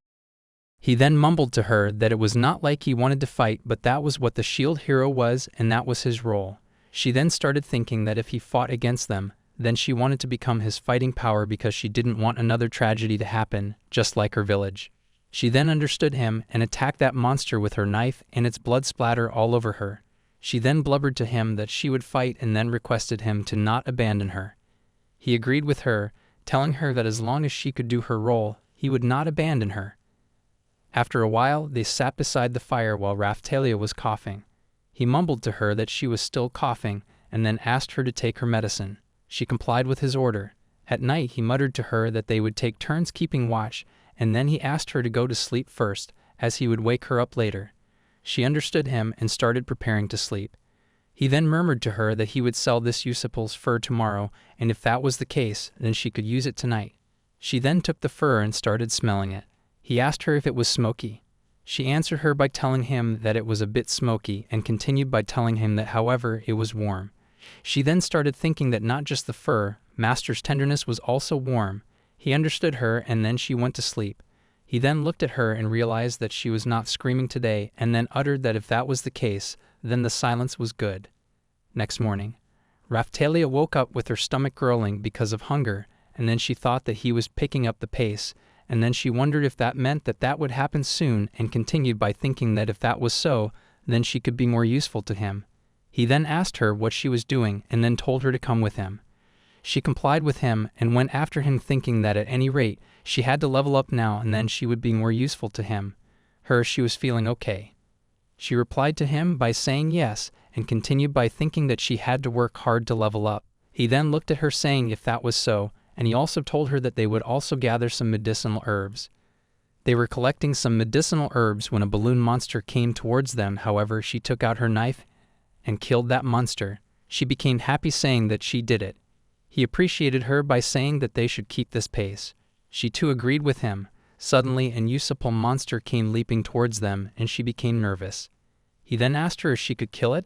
He then mumbled to her that it was not like he wanted to fight, but that was what the shield hero was, and that was his role. She then started thinking that if he fought against them, then she wanted to become his fighting power because she didn't want another tragedy to happen, just like her village. She then understood him and attacked that monster with her knife, and its blood splattered all over her. She then blubbered to him that she would fight and then requested him to not abandon her. He agreed with her, telling her that as long as she could do her role, he would not abandon her. After a while, they sat beside the fire while Raphtalia was coughing. He mumbled to her that she was still coughing, and then asked her to take her medicine. She complied with his order. At night, he muttered to her that they would take turns keeping watch, and then he asked her to go to sleep first, as he would wake her up later. She understood him and started preparing to sleep. He then murmured to her that he would sell this Yusupal's fur tomorrow, and if that was the case, then she could use it tonight. She then took the fur and started smelling it. He asked her if it was smoky. She answered her by telling him that it was a bit smoky, and continued by telling him that, however, it was warm. She then started thinking that not just the fur, Master's tenderness was also warm. He understood her, and then she went to sleep. He then looked at her and realized that she was not screaming today, and then uttered that if that was the case, then the silence was good. Next morning, Raphtalia woke up with her stomach growling because of hunger, and then she thought that he was picking up the pace, and then she wondered if that meant that that would happen soon, and continued by thinking that if that was so, then she could be more useful to him. He then asked her what she was doing, and then told her to come with him. She complied with him and went after him, thinking that at any rate she had to level up now, and then she would be more useful to him. She was feeling okay. She replied to him by saying yes, and continued by thinking that she had to work hard to level up. He then looked at her, saying if that was so, and he also told her that they would also gather some medicinal herbs. They were collecting some medicinal herbs when a balloon monster came towards them. However, she took out her knife and killed that monster. She became happy, saying that she did it. He appreciated her by saying that they should keep this pace. She too agreed with him. Suddenly, an Yusupal monster came leaping towards them, and she became nervous. He then asked her if she could kill it.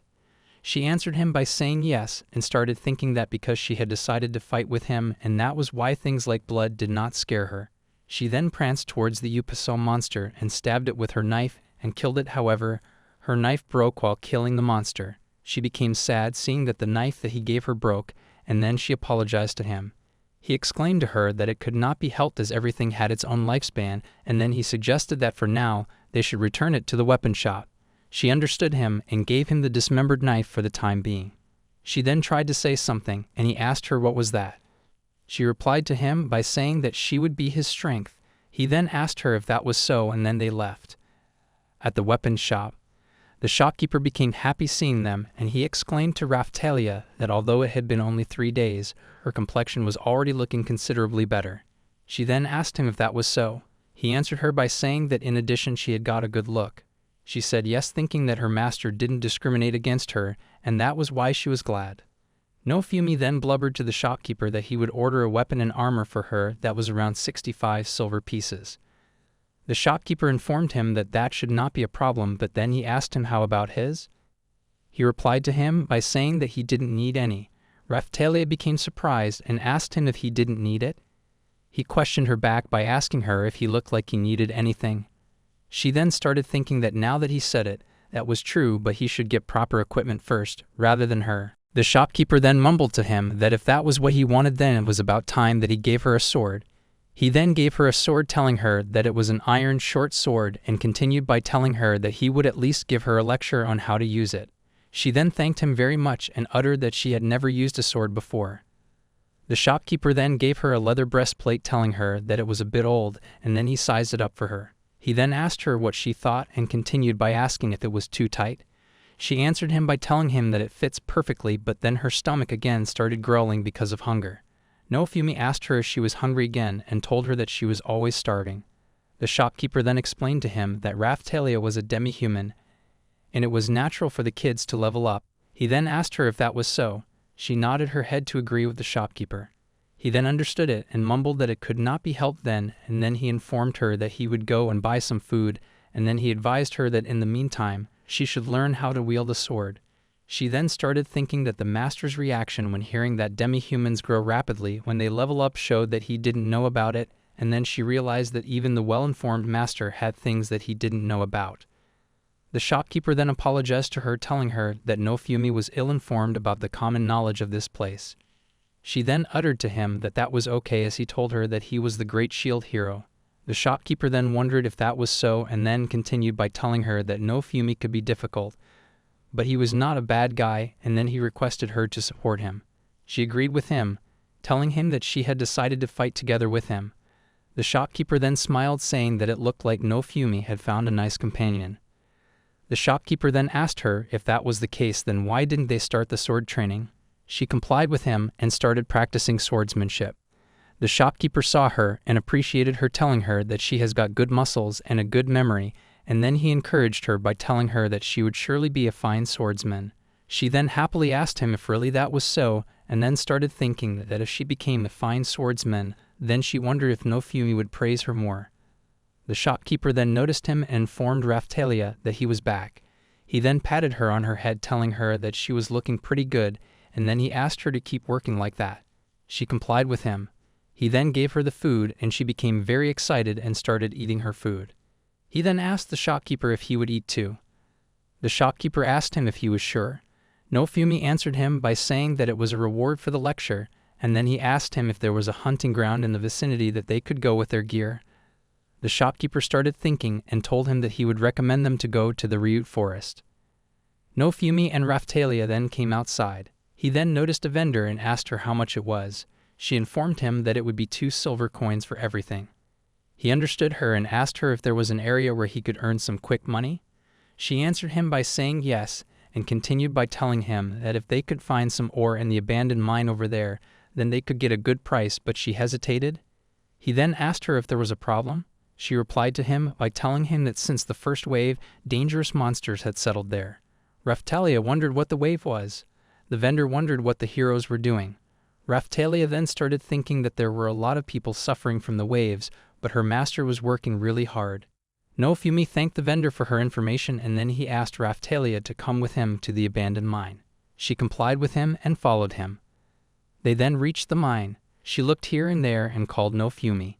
She answered him by saying yes, and started thinking that because she had decided to fight with him, and that was why things like blood did not scare her. She then pranced towards the Yusupal monster and stabbed it with her knife and killed it. However, her knife broke while killing the monster. She became sad, seeing that the knife that he gave her broke, and then she apologized to him. He explained to her that it could not be helped as everything had its own lifespan, and then he suggested that for now they should return it to the weapon shop. She understood him and gave him the dismembered knife for the time being. She then tried to say something, and he asked her what was that. She replied to him by saying that she would be his strength. He then asked her if that was so, and then they left. At the weapons shop, the shopkeeper became happy seeing them, and he exclaimed to Raphtalia that although it had been only 3 days, her complexion was already looking considerably better. She then asked him if that was so. He answered her by saying that in addition she had got a good look. She said yes, thinking that her master didn't discriminate against her, and that was why she was glad. Naofumi then blubbered to the shopkeeper that he would order a weapon and armor for her that was around 65 silver pieces. The shopkeeper informed him that that should not be a problem, but then he asked him how about his. He replied to him by saying that he didn't need any. Raphtalia became surprised and asked him if he didn't need it. He questioned her back by asking her if he looked like he needed anything. She then started thinking that now that he said it, that was true, but he should get proper equipment first, rather than her. The shopkeeper then mumbled to him that if that was what he wanted, then it was about time that he gave her a sword. He then gave her a sword, telling her that it was an iron short sword, and continued by telling her that he would at least give her a lecture on how to use it. She then thanked him very much and uttered that she had never used a sword before. The shopkeeper then gave her a leather breastplate, telling her that it was a bit old, and then he sized it up for her. He then asked her what she thought and continued by asking if it was too tight. She answered him by telling him that it fits perfectly, but then her stomach again started growling because of hunger. Naofumi asked her if she was hungry again and told her that she was always starving. The shopkeeper then explained to him that Raphtalia was a demi-human, and it was natural for the kids to level up. He then asked her if that was so. She nodded her head to agree with the shopkeeper. He then understood it and mumbled that it could not be helped then, and then he informed her that he would go and buy some food, and then he advised her that in the meantime, she should learn how to wield a sword. She then started thinking that the master's reaction when hearing that demi-humans grow rapidly when they level up showed that he didn't know about it, and then she realized that even the well-informed master had things that he didn't know about. The shopkeeper then apologized to her, telling her that Naofumi was ill-informed about the common knowledge of this place. She then uttered to him that that was okay, as he told her that he was the great shield hero. The shopkeeper then wondered if that was so, and then continued by telling her that Naofumi could be difficult, but he was not a bad guy, and then he requested her to support him. She agreed with him, telling him that she had decided to fight together with him. The shopkeeper then smiled, saying that it looked like Naofumi had found a nice companion. The shopkeeper then asked her if that was the case, then why didn't they start the sword training? She complied with him and started practicing swordsmanship. The shopkeeper saw her and appreciated her, telling her that she has got good muscles and a good memory, and then he encouraged her by telling her that she would surely be a fine swordsman. She then happily asked him if really that was so, and then started thinking that if she became a fine swordsman, then she wondered if Naofumi would praise her more. The shopkeeper then noticed him and informed Raphtalia that he was back. He then patted her on her head, telling her that she was looking pretty good, and then he asked her to keep working like that. She complied with him. He then gave her the food, and she became very excited and started eating her food. He then asked the shopkeeper if he would eat too. The shopkeeper asked him if he was sure. Naofumi answered him by saying that it was a reward for the lecture, and then he asked him if there was a hunting ground in the vicinity that they could go with their gear. The shopkeeper started thinking and told him that he would recommend them to go to the Ryut forest. Naofumi and Raphtalia then came outside. He then noticed a vendor and asked her how much it was. She informed him that it would be 2 silver coins for everything. He understood her and asked her if there was an area where he could earn some quick money. She answered him by saying yes, and continued by telling him that if they could find some ore in the abandoned mine over there, then they could get a good price, but she hesitated. He then asked her if there was a problem. She replied to him by telling him that since the first wave, dangerous monsters had settled there. Raphtalia wondered what the wave was. The vendor wondered what the heroes were doing. Raphtalia then started thinking that there were a lot of people suffering from the waves, but her master was working really hard. Naofumi thanked the vendor for her information, and then he asked Raphtalia to come with him to the abandoned mine. She complied with him and followed him. They then reached the mine. She looked here and there and called Naofumi.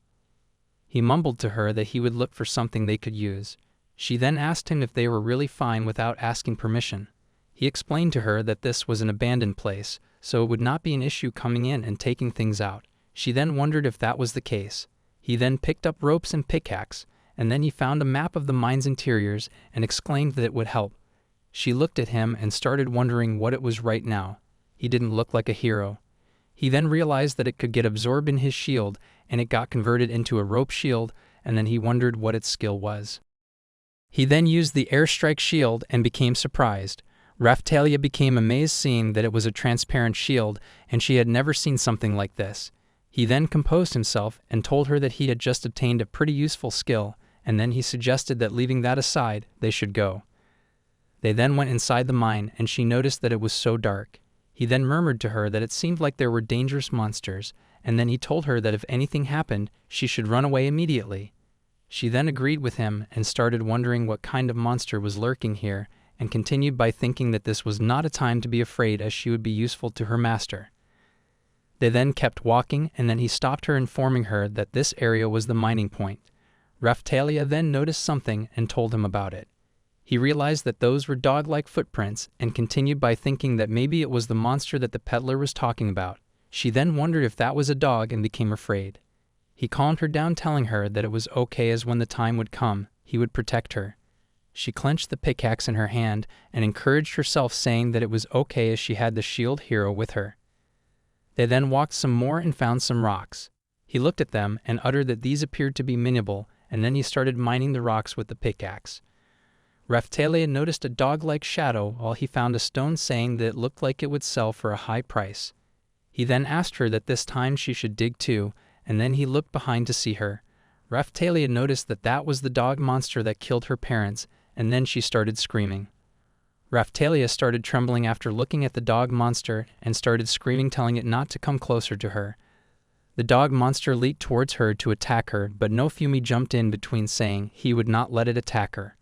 He mumbled to her that he would look for something they could use. She then asked him if they were really fine without asking permission. He explained to her that this was an abandoned place, so it would not be an issue coming in and taking things out. She then wondered if that was the case. He then picked up ropes and pickaxe, and then he found a map of the mine's interiors and exclaimed that it would help. She looked at him and started wondering what it was right now. He didn't look like a hero. He then realized that it could get absorbed in his shield, and it got converted into a rope shield, and then he wondered what its skill was. He then used the airstrike shield and became surprised. Raphtalia became amazed seeing that it was a transparent shield, and she had never seen something like this. He then composed himself and told her that he had just obtained a pretty useful skill, and then he suggested that leaving that aside, they should go. They then went inside the mine, and she noticed that it was so dark. He then murmured to her that it seemed like there were dangerous monsters, and then he told her that if anything happened, she should run away immediately. She then agreed with him and started wondering what kind of monster was lurking here, and continued by thinking that this was not a time to be afraid, as she would be useful to her master. They then kept walking, and then he stopped her, informing her that this area was the mining point. Raphtalia then noticed something and told him about it. He realized that those were dog-like footprints and continued by thinking that maybe it was the monster that the peddler was talking about. She then wondered if that was a dog and became afraid. He calmed her down, telling her that it was okay, as when the time would come, he would protect her. She clenched the pickaxe in her hand and encouraged herself, saying that it was okay as she had the shield hero with her. They then walked some more and found some rocks. He looked at them and uttered that these appeared to be mineable, and then he started mining the rocks with the pickaxe. Raphtalia noticed a dog-like shadow while he found a stone, saying that it looked like it would sell for a high price. He then asked her that this time she should dig too, and then he looked behind to see her. Raphtalia noticed that that was the dog monster that killed her parents, and then she started screaming. Raphtalia started trembling after looking at the dog monster and started screaming, telling it not to come closer to her. The dog monster leaped towards her to attack her, but Naofumi jumped in between, saying he would not let it attack her.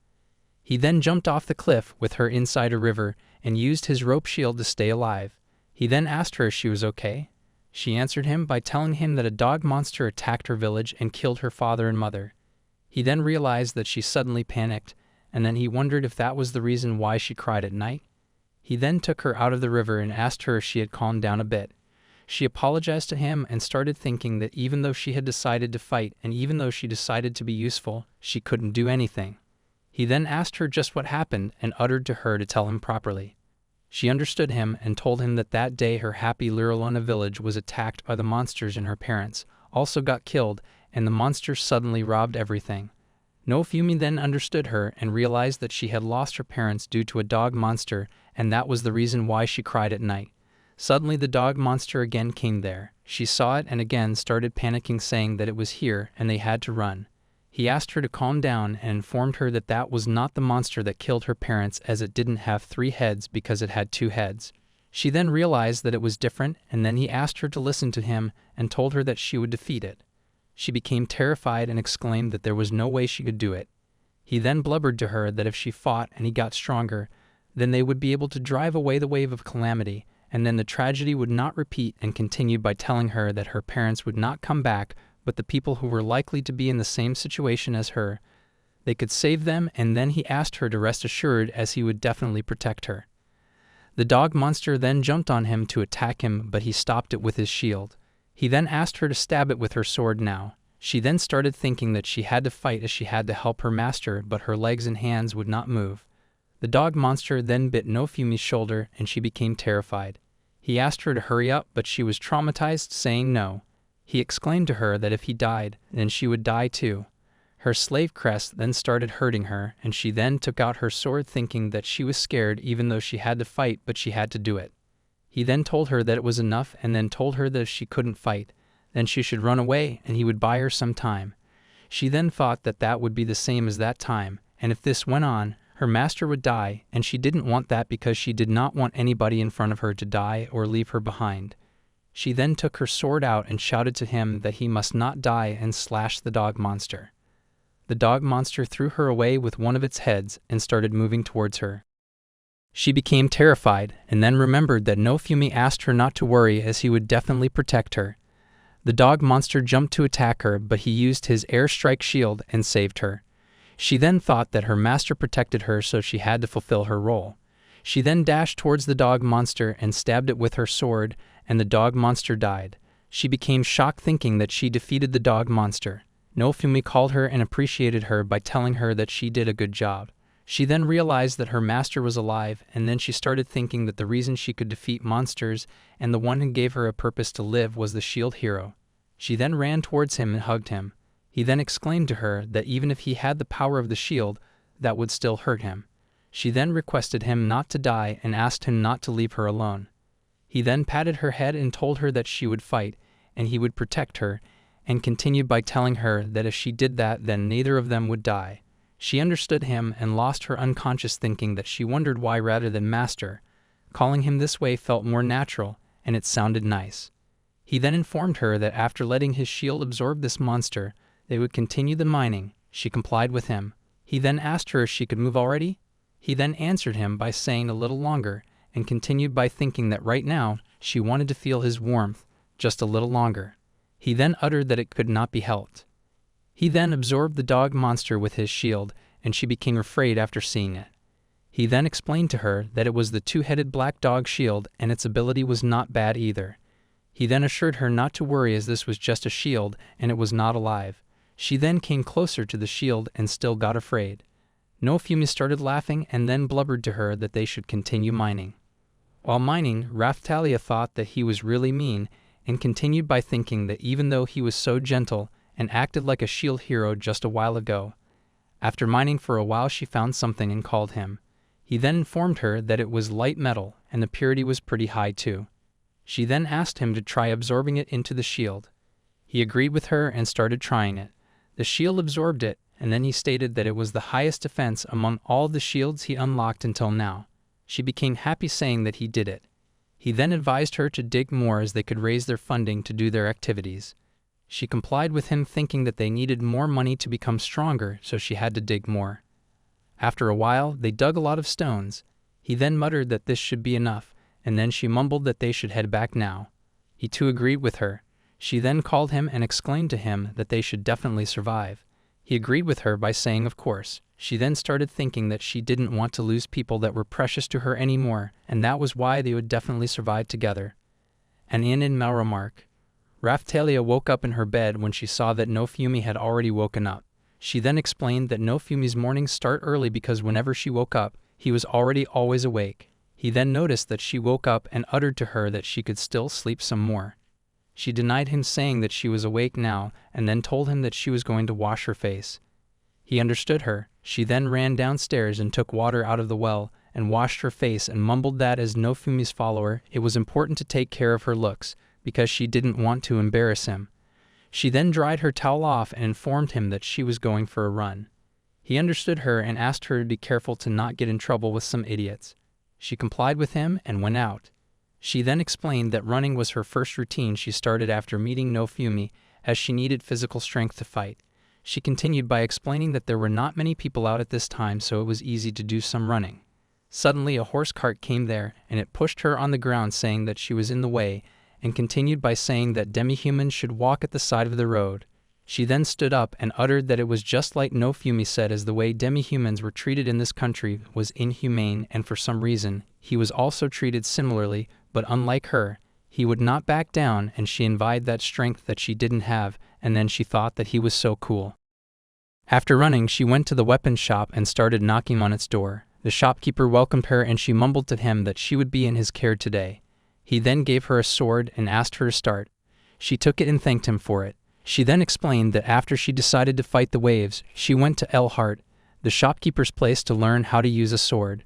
He then jumped off the cliff with her inside a river and used his rope shield to stay alive. He then asked her if she was okay. She answered him by telling him that a dog monster attacked her village and killed her father and mother. He then realized that she suddenly panicked, and then he wondered if that was the reason why she cried at night. He then took her out of the river and asked her if she had calmed down a bit. She apologized to him and started thinking that even though she had decided to fight and even though she decided to be useful, she couldn't do anything. He then asked her just what happened and uttered to her to tell him properly. She understood him and told him that that day her happy Lirolona village was attacked by the monsters and her parents also got killed, and the monsters suddenly robbed everything. Naofumi then understood her and realized that she had lost her parents due to a dog monster, and that was the reason why she cried at night. Suddenly the dog monster again came there. She saw it and again started panicking, saying that it was here and they had to run. He asked her to calm down and informed her that that was not the monster that killed her parents, as it didn't have 3 heads because it had 2 heads. She then realized that it was different, and then he asked her to listen to him and told her that she would defeat it. She became terrified and exclaimed that there was no way she could do it. He then blubbered to her that if she fought and he got stronger, then they would be able to drive away the wave of calamity, and then the tragedy would not repeat, and continued by telling her that her parents would not come back, but the people who were likely to be in the same situation as her, they could save them, and then he asked her to rest assured as he would definitely protect her. The dog monster then jumped on him to attack him, but he stopped it with his shield. He then asked her to stab it with her sword now. She then started thinking that she had to fight as she had to help her master, but her legs and hands would not move. The dog monster then bit Naofumi's shoulder and she became terrified. He asked her to hurry up, but she was traumatized, saying no. He exclaimed to her that if he died, then she would die too. Her slave crest then started hurting her, and she then took out her sword thinking that she was scared even though she had to fight, but she had to do it. He then told her that it was enough and then told her that if she couldn't fight, then she should run away and he would buy her some time. She then thought that that would be the same as that time, and if this went on, her master would die, and she didn't want that because she did not want anybody in front of her to die or leave her behind. She then took her sword out and shouted to him that he must not die and slashed the dog monster. The dog monster threw her away with one of its heads and started moving towards her. She became terrified and then remembered that Naofumi asked her not to worry as he would definitely protect her. The dog monster jumped to attack her, but he used his airstrike shield and saved her. She then thought that her master protected her, so she had to fulfill her role. She then dashed towards the dog monster and stabbed it with her sword, and the dog monster died. She became shocked thinking that she defeated the dog monster. Naofumi called her and appreciated her by telling her that she did a good job. She then realized that her master was alive, and then she started thinking that the reason she could defeat monsters and the one who gave her a purpose to live was the shield hero. She then ran towards him and hugged him. He then exclaimed to her that even if he had the power of the shield, that would still hurt him. She then requested him not to die and asked him not to leave her alone. He then patted her head and told her that she would fight, and he would protect her, and continued by telling her that if she did that, then neither of them would die. She understood him and lost her unconscious thinking that she wondered why rather than master. Calling him this way felt more natural, and it sounded nice. He then informed her that after letting his shield absorb this monster, they would continue the mining. She complied with him. He then asked her if she could move already. He then answered him by saying a little longer, and continued by thinking that right now she wanted to feel his warmth just a little longer. He then uttered that it could not be helped. He then absorbed the dog monster with his shield, and she became afraid after seeing it. He then explained to her that it was the 2-headed black dog shield, and its ability was not bad either. He then assured her not to worry as this was just a shield and it was not alive. She then came closer to the shield and still got afraid. Naofumi started laughing and then blubbered to her that they should continue mining. While mining, Raphtalia thought that he was really mean and continued by thinking that even though he was so gentle and acted like a shield hero just a while ago, after mining for a while she found something and called him. He then informed her that it was light metal and the purity was pretty high too. She then asked him to try absorbing it into the shield. He agreed with her and started trying it. The shield absorbed it, and then he stated that it was the highest defense among all the shields he unlocked until now. She became happy saying that he did it. He then advised her to dig more as they could raise their funding to do their activities. She complied with him thinking that they needed more money to become stronger, so she had to dig more. After a while, they dug a lot of stones. He then muttered that this should be enough, and then she mumbled that they should head back now. He too agreed with her. She then called him and explained to him that they should definitely survive. He agreed with her by saying of course. She then started thinking that she didn't want to lose people that were precious to her anymore, and that was why they would definitely survive together. And in remark. Raphtalia woke up in her bed when she saw that Naofumi had already woken up. She then explained that Naofumi's mornings start early because whenever she woke up, he was already always awake. He then noticed that she woke up and uttered to her that she could still sleep some more. She denied him, saying that she was awake now, and then told him that she was going to wash her face. He understood her. She then ran downstairs and took water out of the well and washed her face and mumbled that as Naofumi's follower, it was important to take care of her looks, because she didn't want to embarrass him. She then dried her towel off and informed him that she was going for a run. He understood her and asked her to be careful to not get in trouble with some idiots. She complied with him and went out. She then explained that running was her first routine she started after meeting Naofumi, as she needed physical strength to fight. She continued by explaining that there were not many people out at this time, so it was easy to do some running. Suddenly a horse cart came there, and it pushed her on the ground, saying that she was in the way, and continued by saying that demi-humans should walk at the side of the road. She then stood up and uttered that it was just like Naofumi said, as the way demi-humans were treated in this country was inhumane, and for some reason, he was also treated similarly, but unlike her, he would not back down, and she envied that strength that she didn't have, and then she thought that he was so cool. After running, she went to the weapons shop and started knocking on its door. The shopkeeper welcomed her and she mumbled to him that she would be in his care today. He then gave her a sword and asked her to start. She took it and thanked him for it. She then explained that after she decided to fight the waves, she went to Elhart, the shopkeeper's place, to learn how to use a sword.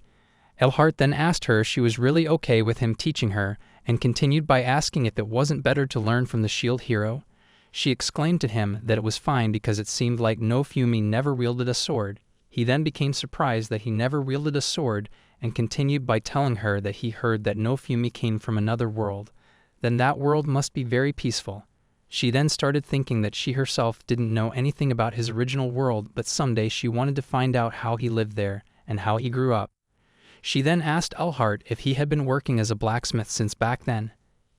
Elhart then asked her if she was really okay with him teaching her, and continued by asking if it wasn't better to learn from the shield hero. She exclaimed to him that it was fine because it seemed like Naofumi never wielded a sword. He then became surprised that he never wielded a sword, and continued by telling her that he heard that Naofumi came from another world. Then that world must be very peaceful. She then started thinking that she herself didn't know anything about his original world, but someday she wanted to find out how he lived there, and how he grew up. She then asked Elhart if he had been working as a blacksmith since back then.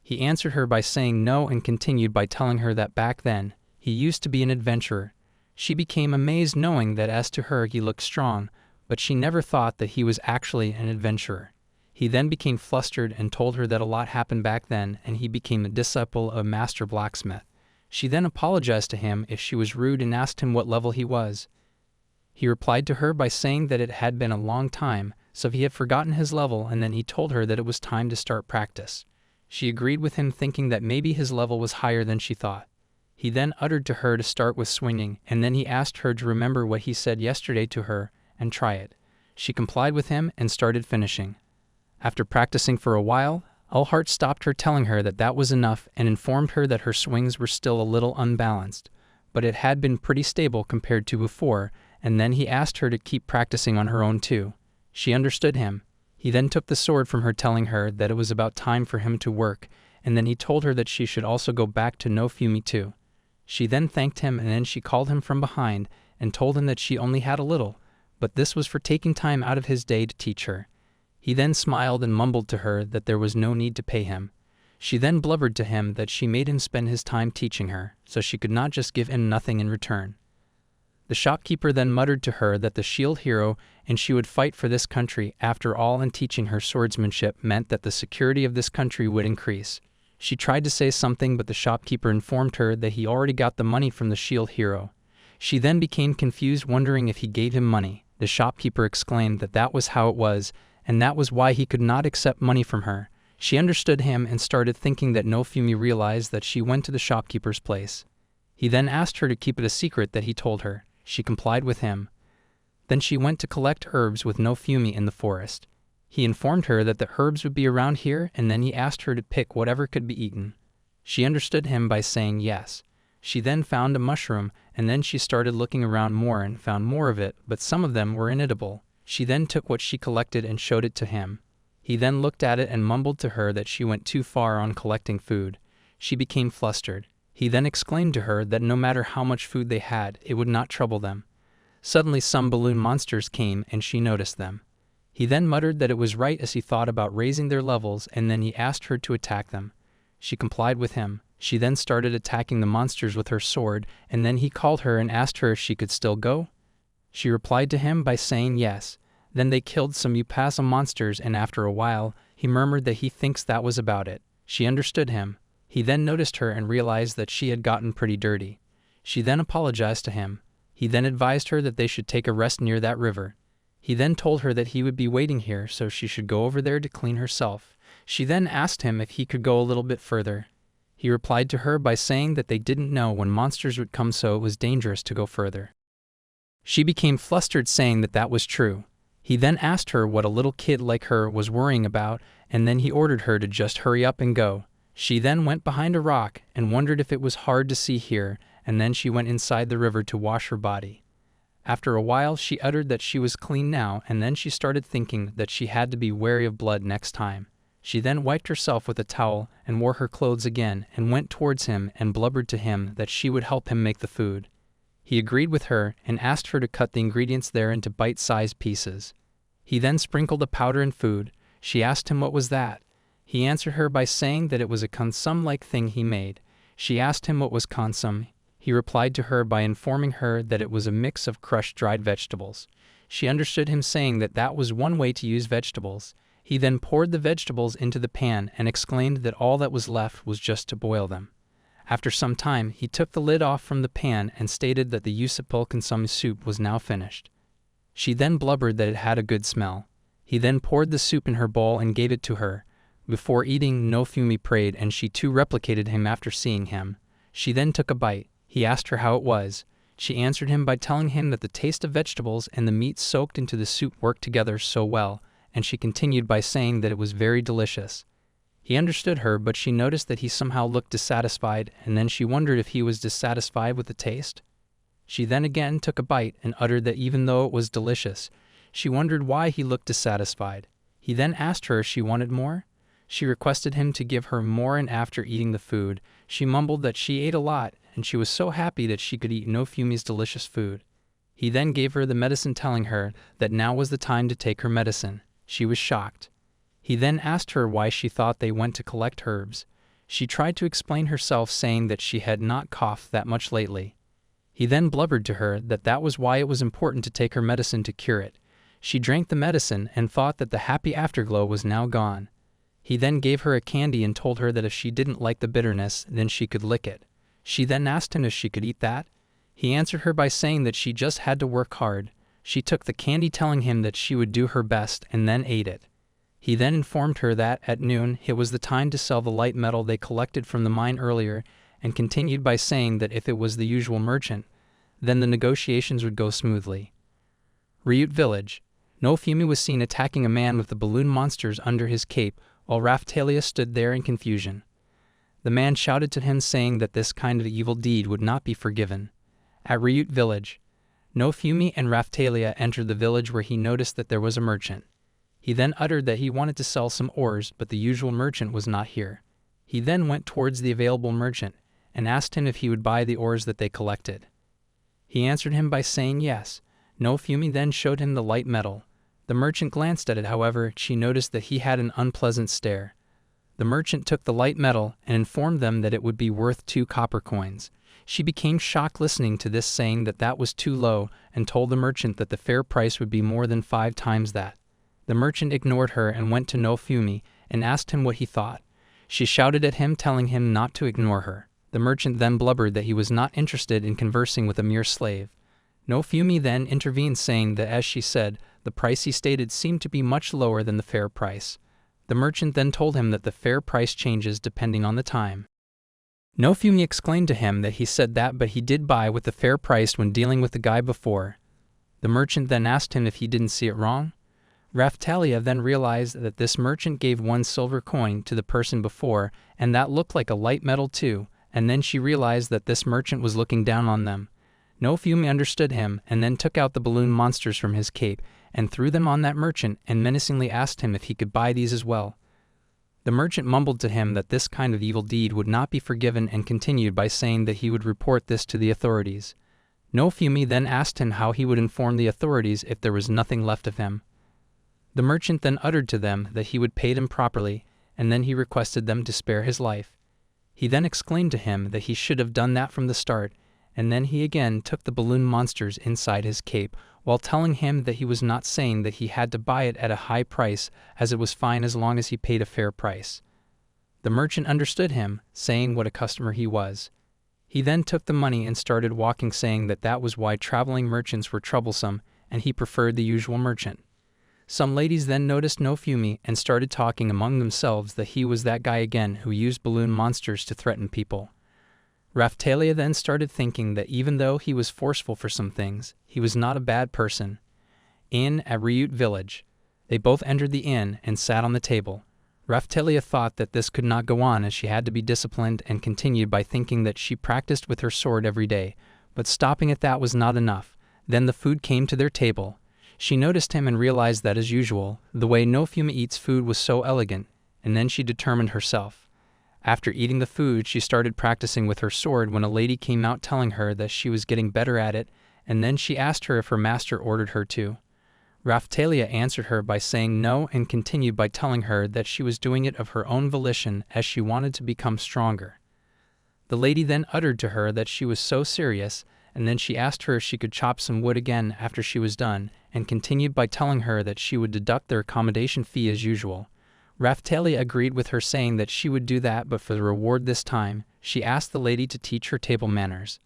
He answered her by saying no, and continued by telling her that back then, he used to be an adventurer. She became amazed knowing that as to her he looked strong, but she never thought that he was actually an adventurer. He then became flustered and told her that a lot happened back then, and he became a disciple of a master blacksmith. She then apologized to him if she was rude and asked him what level he was. He replied to her by saying that it had been a long time, so he had forgotten his level, and then he told her that it was time to start practice. She agreed with him, thinking that maybe his level was higher than she thought. He then uttered to her to start with swinging, and then he asked her to remember what he said yesterday to her and try it. She complied with him and started finishing. After practicing for a while, Elhart stopped her, telling her that that was enough, and informed her that her swings were still a little unbalanced, but it had been pretty stable compared to before, and then he asked her to keep practicing on her own too. She understood him. He then took the sword from her, telling her that it was about time for him to work, and then he told her that she should also go back to Naofumi too. She then thanked him, and then she called him from behind and told him that she only had a little, but this was for taking time out of his day to teach her. He then smiled and mumbled to her that there was no need to pay him. She then blubbered to him that she made him spend his time teaching her, so she could not just give him nothing in return. The shopkeeper then muttered to her that the shield hero and she would fight for this country after all, and teaching her swordsmanship meant that the security of this country would increase. She tried to say something, but the shopkeeper informed her that he already got the money from the shield hero. She then became confused, wondering if he gave him money. The shopkeeper exclaimed that that was how it was, and that was why he could not accept money from her. She understood him and started thinking that Naofumi realized that she went to the shopkeeper's place. He then asked her to keep it a secret that he told her. She complied with him. Then she went to collect herbs with Naofumi in the forest. He informed her that the herbs would be around here, and then he asked her to pick whatever could be eaten. She understood him by saying yes. She then found a mushroom, and then she started looking around more and found more of it, but some of them were inedible. She then took what she collected and showed it to him. He then looked at it and mumbled to her that she went too far on collecting food. She became flustered. He then exclaimed to her that no matter how much food they had, it would not trouble them. Suddenly some balloon monsters came and she noticed them. He then muttered that it was right as he thought about raising their levels, and then he asked her to attack them. She complied with him. She then started attacking the monsters with her sword, and then he called her and asked her if she could still go. She replied to him by saying yes. Then they killed some yuusha monsters, and after a while, he murmured that he thinks that was about it. She understood him. He then noticed her and realized that she had gotten pretty dirty. She then apologized to him. He then advised her that they should take a rest near that river. He then told her that he would be waiting here, so she should go over there to clean herself. She then asked him if he could go a little bit further. He replied to her by saying that they didn't know when monsters would come, so it was dangerous to go further. She became flustered, saying that that was true. He then asked her what a little kid like her was worrying about, and then he ordered her to just hurry up and go. She then went behind a rock and wondered if it was hard to see here, and then she went inside the river to wash her body. After a while, she uttered that she was clean now, and then she started thinking that she had to be wary of blood next time. She then wiped herself with a towel and wore her clothes again and went towards him and blubbered to him that she would help him make the food. He agreed with her and asked her to cut the ingredients there into bite-sized pieces. He then sprinkled a powder in food. She asked him what was that. He answered her by saying that it was a consomme-like thing he made. She asked him what was consomme. He replied to her by informing her that it was a mix of crushed dried vegetables. She understood him saying that that was one way to use vegetables. He then poured the vegetables into the pan and exclaimed that all that was left was just to boil them. After some time, he took the lid off from the pan and stated that the yuusha consomme soup was now finished. She then blubbered that it had a good smell. He then poured the soup in her bowl and gave it to her. Before eating, Naofumi prayed, and she too replicated him after seeing him. She then took a bite. He asked her how it was. She answered him by telling him that the taste of vegetables and the meat soaked into the soup worked together so well, and she continued by saying that it was very delicious. He understood her, but she noticed that he somehow looked dissatisfied, and then she wondered if he was dissatisfied with the taste. She then again took a bite and uttered that even though it was delicious, she wondered why he looked dissatisfied. He then asked her if she wanted more. She requested him to give her more, and after eating the food, she mumbled that she ate a lot, and she was so happy that she could eat Naofumi's delicious food. He then gave her the medicine, telling her that now was the time to take her medicine. She was shocked. He then asked her why she thought they went to collect herbs. She tried to explain herself, saying that she had not coughed that much lately. He then blubbered to her that that was why it was important to take her medicine to cure it. She drank the medicine and thought that the happy afterglow was now gone. He then gave her a candy and told her that if she didn't like the bitterness, then she could lick it. She then asked him if she could eat that. He answered her by saying that she just had to work hard. She took the candy, telling him that she would do her best, and then ate it. He then informed her that, at noon, it was the time to sell the light metal they collected from the mine earlier, and continued by saying that if it was the usual merchant, then the negotiations would go smoothly. Ryute Village. Naofumi was seen attacking a man with the balloon monsters under his cape, while Raphtalia stood there in confusion. The man shouted to him, saying that this kind of evil deed would not be forgiven. At Ryute Village, Naofumi and Raphtalia entered the village, where he noticed that there was a merchant. He then uttered that he wanted to sell some ores, but the usual merchant was not here. He then went towards the available merchant and asked him if he would buy the ores that they collected. He answered him by saying yes. Naofumi then showed him the light metal. The merchant glanced at it, however, she noticed that he had an unpleasant stare. The merchant took the light metal and informed them that it would be worth 2 copper coins. She became shocked listening to this, saying that that was too low, and told the merchant that the fair price would be more than 5 times that. The merchant ignored her and went to Naofumi and asked him what he thought. She shouted at him, telling him not to ignore her. The merchant then blubbered that he was not interested in conversing with a mere slave. Naofumi then intervened, saying that, as she said, the price he stated seemed to be much lower than the fair price. The merchant then told him that the fair price changes depending on the time. Naofumi explained to him that he said that, but he did buy with the fair price when dealing with the guy before. The merchant then asked him if he didn't see it wrong. Raphtalia then realized that this merchant gave 1 silver coin to the person before, and that looked like a light metal too, and then she realized that this merchant was looking down on them. Naofumi understood him and then took out the balloon monsters from his cape and threw them on that merchant and menacingly asked him if he could buy these as well. The merchant mumbled to him that this kind of evil deed would not be forgiven and continued by saying that he would report this to the authorities. Naofumi then asked him how he would inform the authorities if there was nothing left of him. The merchant then uttered to them that he would pay them properly, and then he requested them to spare his life. He then explained to him that he should have done that from the start, and then he again took the balloon monsters inside his cape, while telling him that he was not saying that he had to buy it at a high price, as it was fine as long as he paid a fair price. The merchant understood him, saying what a customer he was. He then took the money and started walking, saying that that was why traveling merchants were troublesome, and he preferred the usual merchant. Some ladies then noticed Naofumi and started talking among themselves that he was that guy again who used balloon monsters to threaten people. Raphtalia then started thinking that even though he was forceful for some things, he was not a bad person. Inn at Ryut village. They both entered the inn and sat on the table. Raphtalia thought that this could not go on, as she had to be disciplined, and continued by thinking that she practiced with her sword every day, but stopping at that was not enough. Then the food came to their table. She noticed him and realized that, as usual, the way Naofumi eats food was so elegant, and then she determined herself. After eating the food, she started practicing with her sword when a lady came out telling her that she was getting better at it, and then she asked her if her master ordered her to. Raphtalia answered her by saying no and continued by telling her that she was doing it of her own volition, as she wanted to become stronger. The lady then uttered to her that she was so serious, and then she asked her if she could chop some wood again after she was done, and continued by telling her that she would deduct their accommodation fee as usual. Raphtalia agreed with her, saying that she would do that, but for the reward this time, she asked the lady to teach her table manners.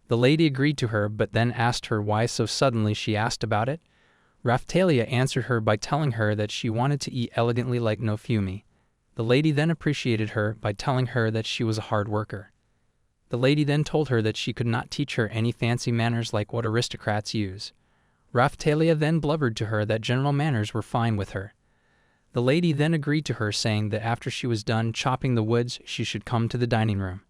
The lady agreed to her, but then asked her why so suddenly she asked about it. Raphtalia answered her by telling her that she wanted to eat elegantly like Naofumi. The lady then appreciated her by telling her that she was a hard worker. The lady then told her that she could not teach her any fancy manners like what aristocrats use. Raphtalia then blubbered to her that general manners were fine with her. The lady then agreed to her, saying that after she was done chopping the woods, she should come to the dining room.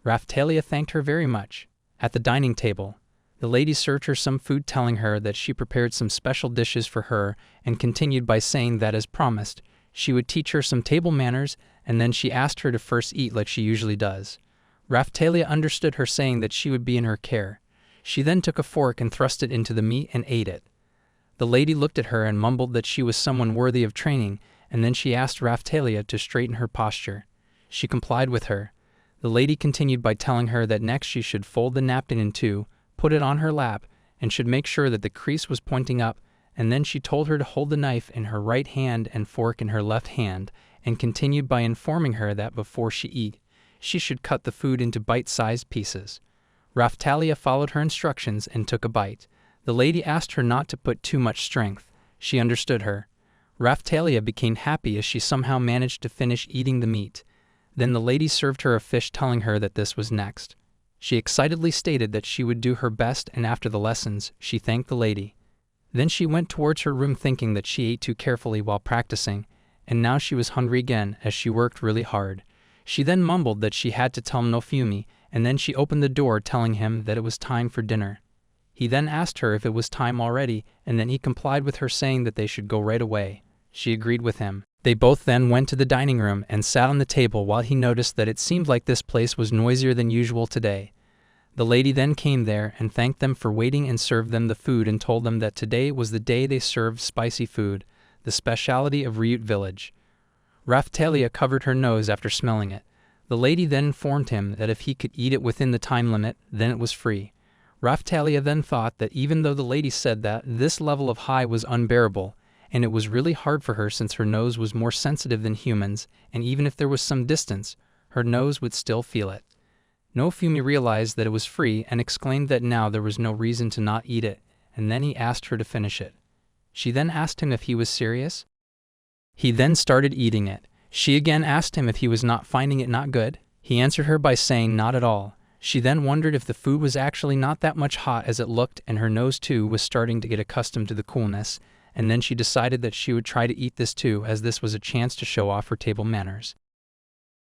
Raphtalia thanked her very much. At the dining table, the lady served her some food, telling her that she prepared some special dishes for her, and continued by saying that, as promised, she would teach her some table manners, and then she asked her to first eat like she usually does. Raphtalia understood her, saying that she would be in her care. She then took a fork and thrust it into the meat and ate it. The lady looked at her and mumbled that she was someone worthy of training, and then she asked Raphtalia to straighten her posture. She complied with her. The lady continued by telling her that next she should fold the napkin in two, put it on her lap, and should make sure that the crease was pointing up, and then she told her to hold the knife in her right hand and fork in her left hand, and continued by informing her that before she eat, she should cut the food into bite-sized pieces. Raphtalia followed her instructions and took a bite. The lady asked her not to put too much strength. She understood her. Raphtalia became happy as she somehow managed to finish eating the meat. Then the lady served her a fish, telling her that this was next. She excitedly stated that she would do her best, and after the lessons, she thanked the lady. Then she went towards her room, thinking that she ate too carefully while practicing, and now she was hungry again as she worked really hard. She then mumbled that she had to tell Naofumi, and then she opened the door, telling him that it was time for dinner. He then asked her if it was time already, and then he complied with her, saying that they should go right away. She agreed with him. They both then went to the dining room and sat on the table, while he noticed that it seemed like this place was noisier than usual today. The lady then came there and thanked them for waiting and served them the food, and told them that today was the day they served spicy food, the specialty of Ryut village. Raphtalia covered her nose after smelling it. The lady then informed him that if he could eat it within the time limit, then it was free. Raphtalia then thought that even though the lady said that, this level of high was unbearable, and it was really hard for her since her nose was more sensitive than humans, and even if there was some distance, her nose would still feel it. Naofumi realized that it was free and exclaimed that now there was no reason to not eat it, and then he asked her to finish it. She then asked him if he was serious. He then started eating it. She again asked him if he was not finding it not good. He answered her by saying not at all. She then wondered if the food was actually not that much hot as it looked, and her nose too was starting to get accustomed to the coolness, and then she decided that she would try to eat this too, as this was a chance to show off her table manners.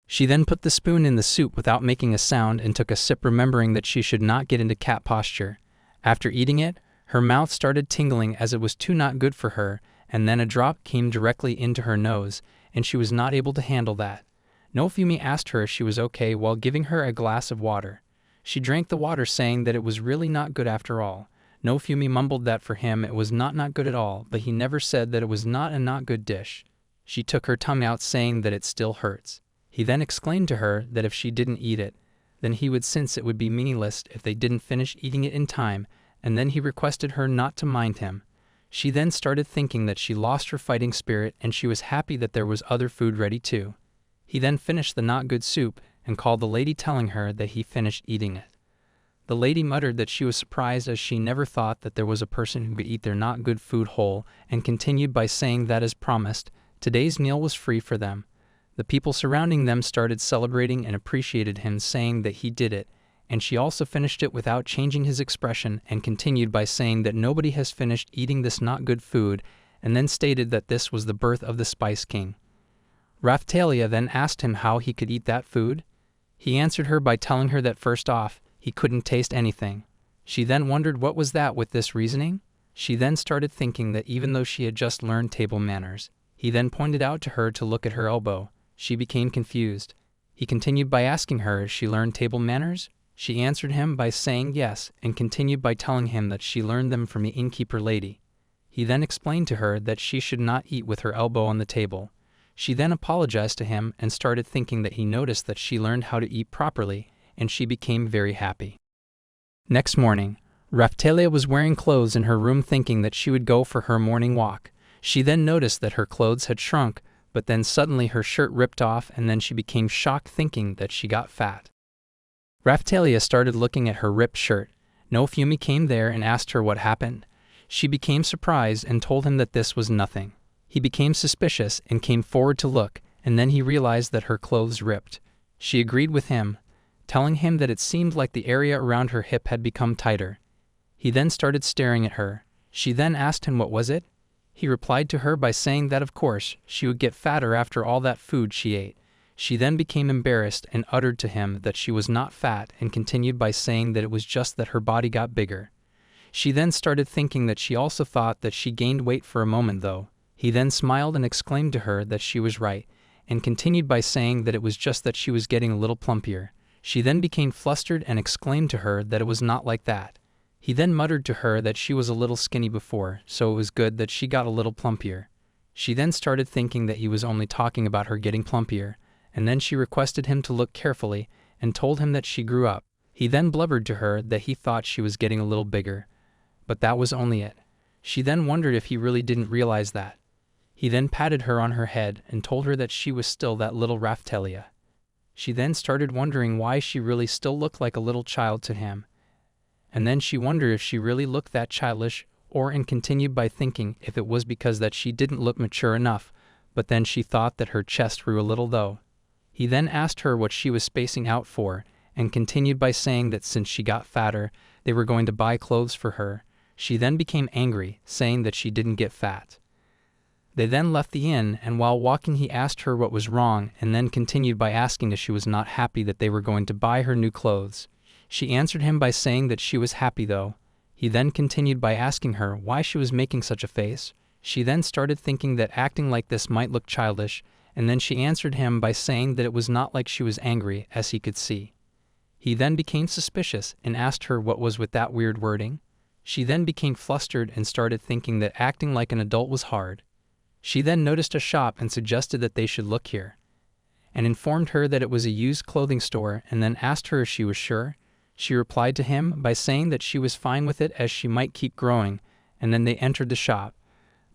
She then put the spoon in the soup without making a sound and took a sip, remembering that she should not get into cat posture. After eating it, her mouth started tingling as it was too not good for her, and then a drop came directly into her nose, and she was not able to handle that. Naofumi asked her if she was okay while giving her a glass of water. She drank the water, saying that it was really not good after all. Naofumi mumbled that for him it was not good at all, but he never said that it was not a not good dish. She took her tongue out, saying that it still hurts. He then explained to her that if she didn't eat it, then he would, since it would be meaningless if they didn't finish eating it in time, and then he requested her not to mind him. She then started thinking that she lost her fighting spirit, and she was happy that there was other food ready too. He then finished the not good soup and called the lady, telling her that he finished eating it. The lady muttered that she was surprised, as she never thought that there was a person who could eat their not good food whole, and continued by saying that, as promised, today's meal was free for them. The people surrounding them started celebrating and appreciated him, saying that he did it, and she also finished it without changing his expression, and continued by saying that nobody has finished eating this not good food, and then stated that this was the birth of the Spice King. Raphtalia then asked him how he could eat that food. He answered her by telling her that first off, he couldn't taste anything. She then wondered what was that with this reasoning. She then started thinking that even though she had just learned table manners, he then pointed out to her to look at her elbow. She became confused. He continued by asking her if she learned table manners. She answered him by saying yes, and continued by telling him that she learned them from the innkeeper lady. He then explained to her that she should not eat with her elbow on the table. She then apologized to him and started thinking that he noticed that she learned how to eat properly, and she became very happy. Next morning, Raphtalia was wearing clothes in her room, thinking that she would go for her morning walk. She then noticed that her clothes had shrunk, but then suddenly her shirt ripped off, and then she became shocked, thinking that she got fat. Raphtalia started looking at her ripped shirt. Naofumi came there and asked her what happened. She became surprised and told him that this was nothing. He became suspicious and came forward to look, and then he realized that her clothes ripped. She agreed with him, telling him that it seemed like the area around her hip had become tighter. He then started staring at her. She then asked him what was it. He replied to her by saying that of course she would get fatter after all that food she ate. She then became embarrassed and uttered to him that she was not fat, and continued by saying that it was just that her body got bigger. She then started thinking that she also thought that she gained weight for a moment though. He then smiled and exclaimed to her that she was right, and continued by saying that it was just that she was getting a little plumpier. She then became flustered and exclaimed to her that it was not like that. He then muttered to her that she was a little skinny before, so it was good that she got a little plumpier. She then started thinking that he was only talking about her getting plumpier, and then she requested him to look carefully and told him that she grew up. He then blubbered to her that he thought she was getting a little bigger, but that was only it. She then wondered if he really didn't realize that. He then patted her on her head and told her that she was still that little Raphtalia. She then started wondering why she really still looked like a little child to him. And then she wondered if she really looked that childish, and continued by thinking if it was because that she didn't look mature enough, but then she thought that her chest grew a little though. He then asked her what she was spacing out for, and continued by saying that since she got fatter, they were going to buy clothes for her. She then became angry, saying that she didn't get fat. They then left the inn, and while walking he asked her what was wrong, and then continued by asking if she was not happy that they were going to buy her new clothes. She answered him by saying that she was happy though. He then continued by asking her why she was making such a face. She then started thinking that acting like this might look childish, and then she answered him by saying that it was not like she was angry, as he could see. He then became suspicious and asked her what was with that weird wording. She then became flustered and started thinking that acting like an adult was hard. She then noticed a shop and suggested that they should look here, and informed her that it was a used clothing store, and then asked her if she was sure. She replied to him by saying that she was fine with it, as she might keep growing, and then they entered the shop.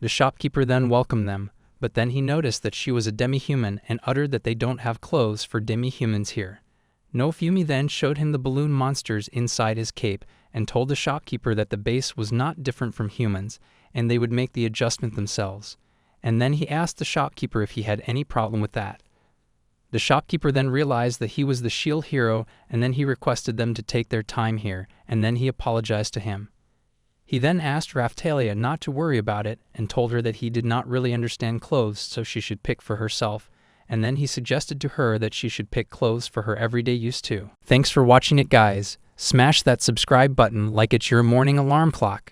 The shopkeeper then welcomed them, but then he noticed that she was a demi-human and uttered that they don't have clothes for demi-humans here. Naofumi then showed him the balloon monsters inside his cape and told the shopkeeper that the base was not different from humans, and they would make the adjustment themselves. And then he asked the shopkeeper if he had any problem with that. The shopkeeper then realized that he was the shield hero, and then he requested them to take their time here, and then he apologized to him. He then asked Raphtalia not to worry about it and told her that he did not really understand clothes, so she should pick for herself, and then he suggested to her that she should pick clothes for her everyday use too. Thanks for watching it, guys. Smash that subscribe button like it's your morning alarm clock.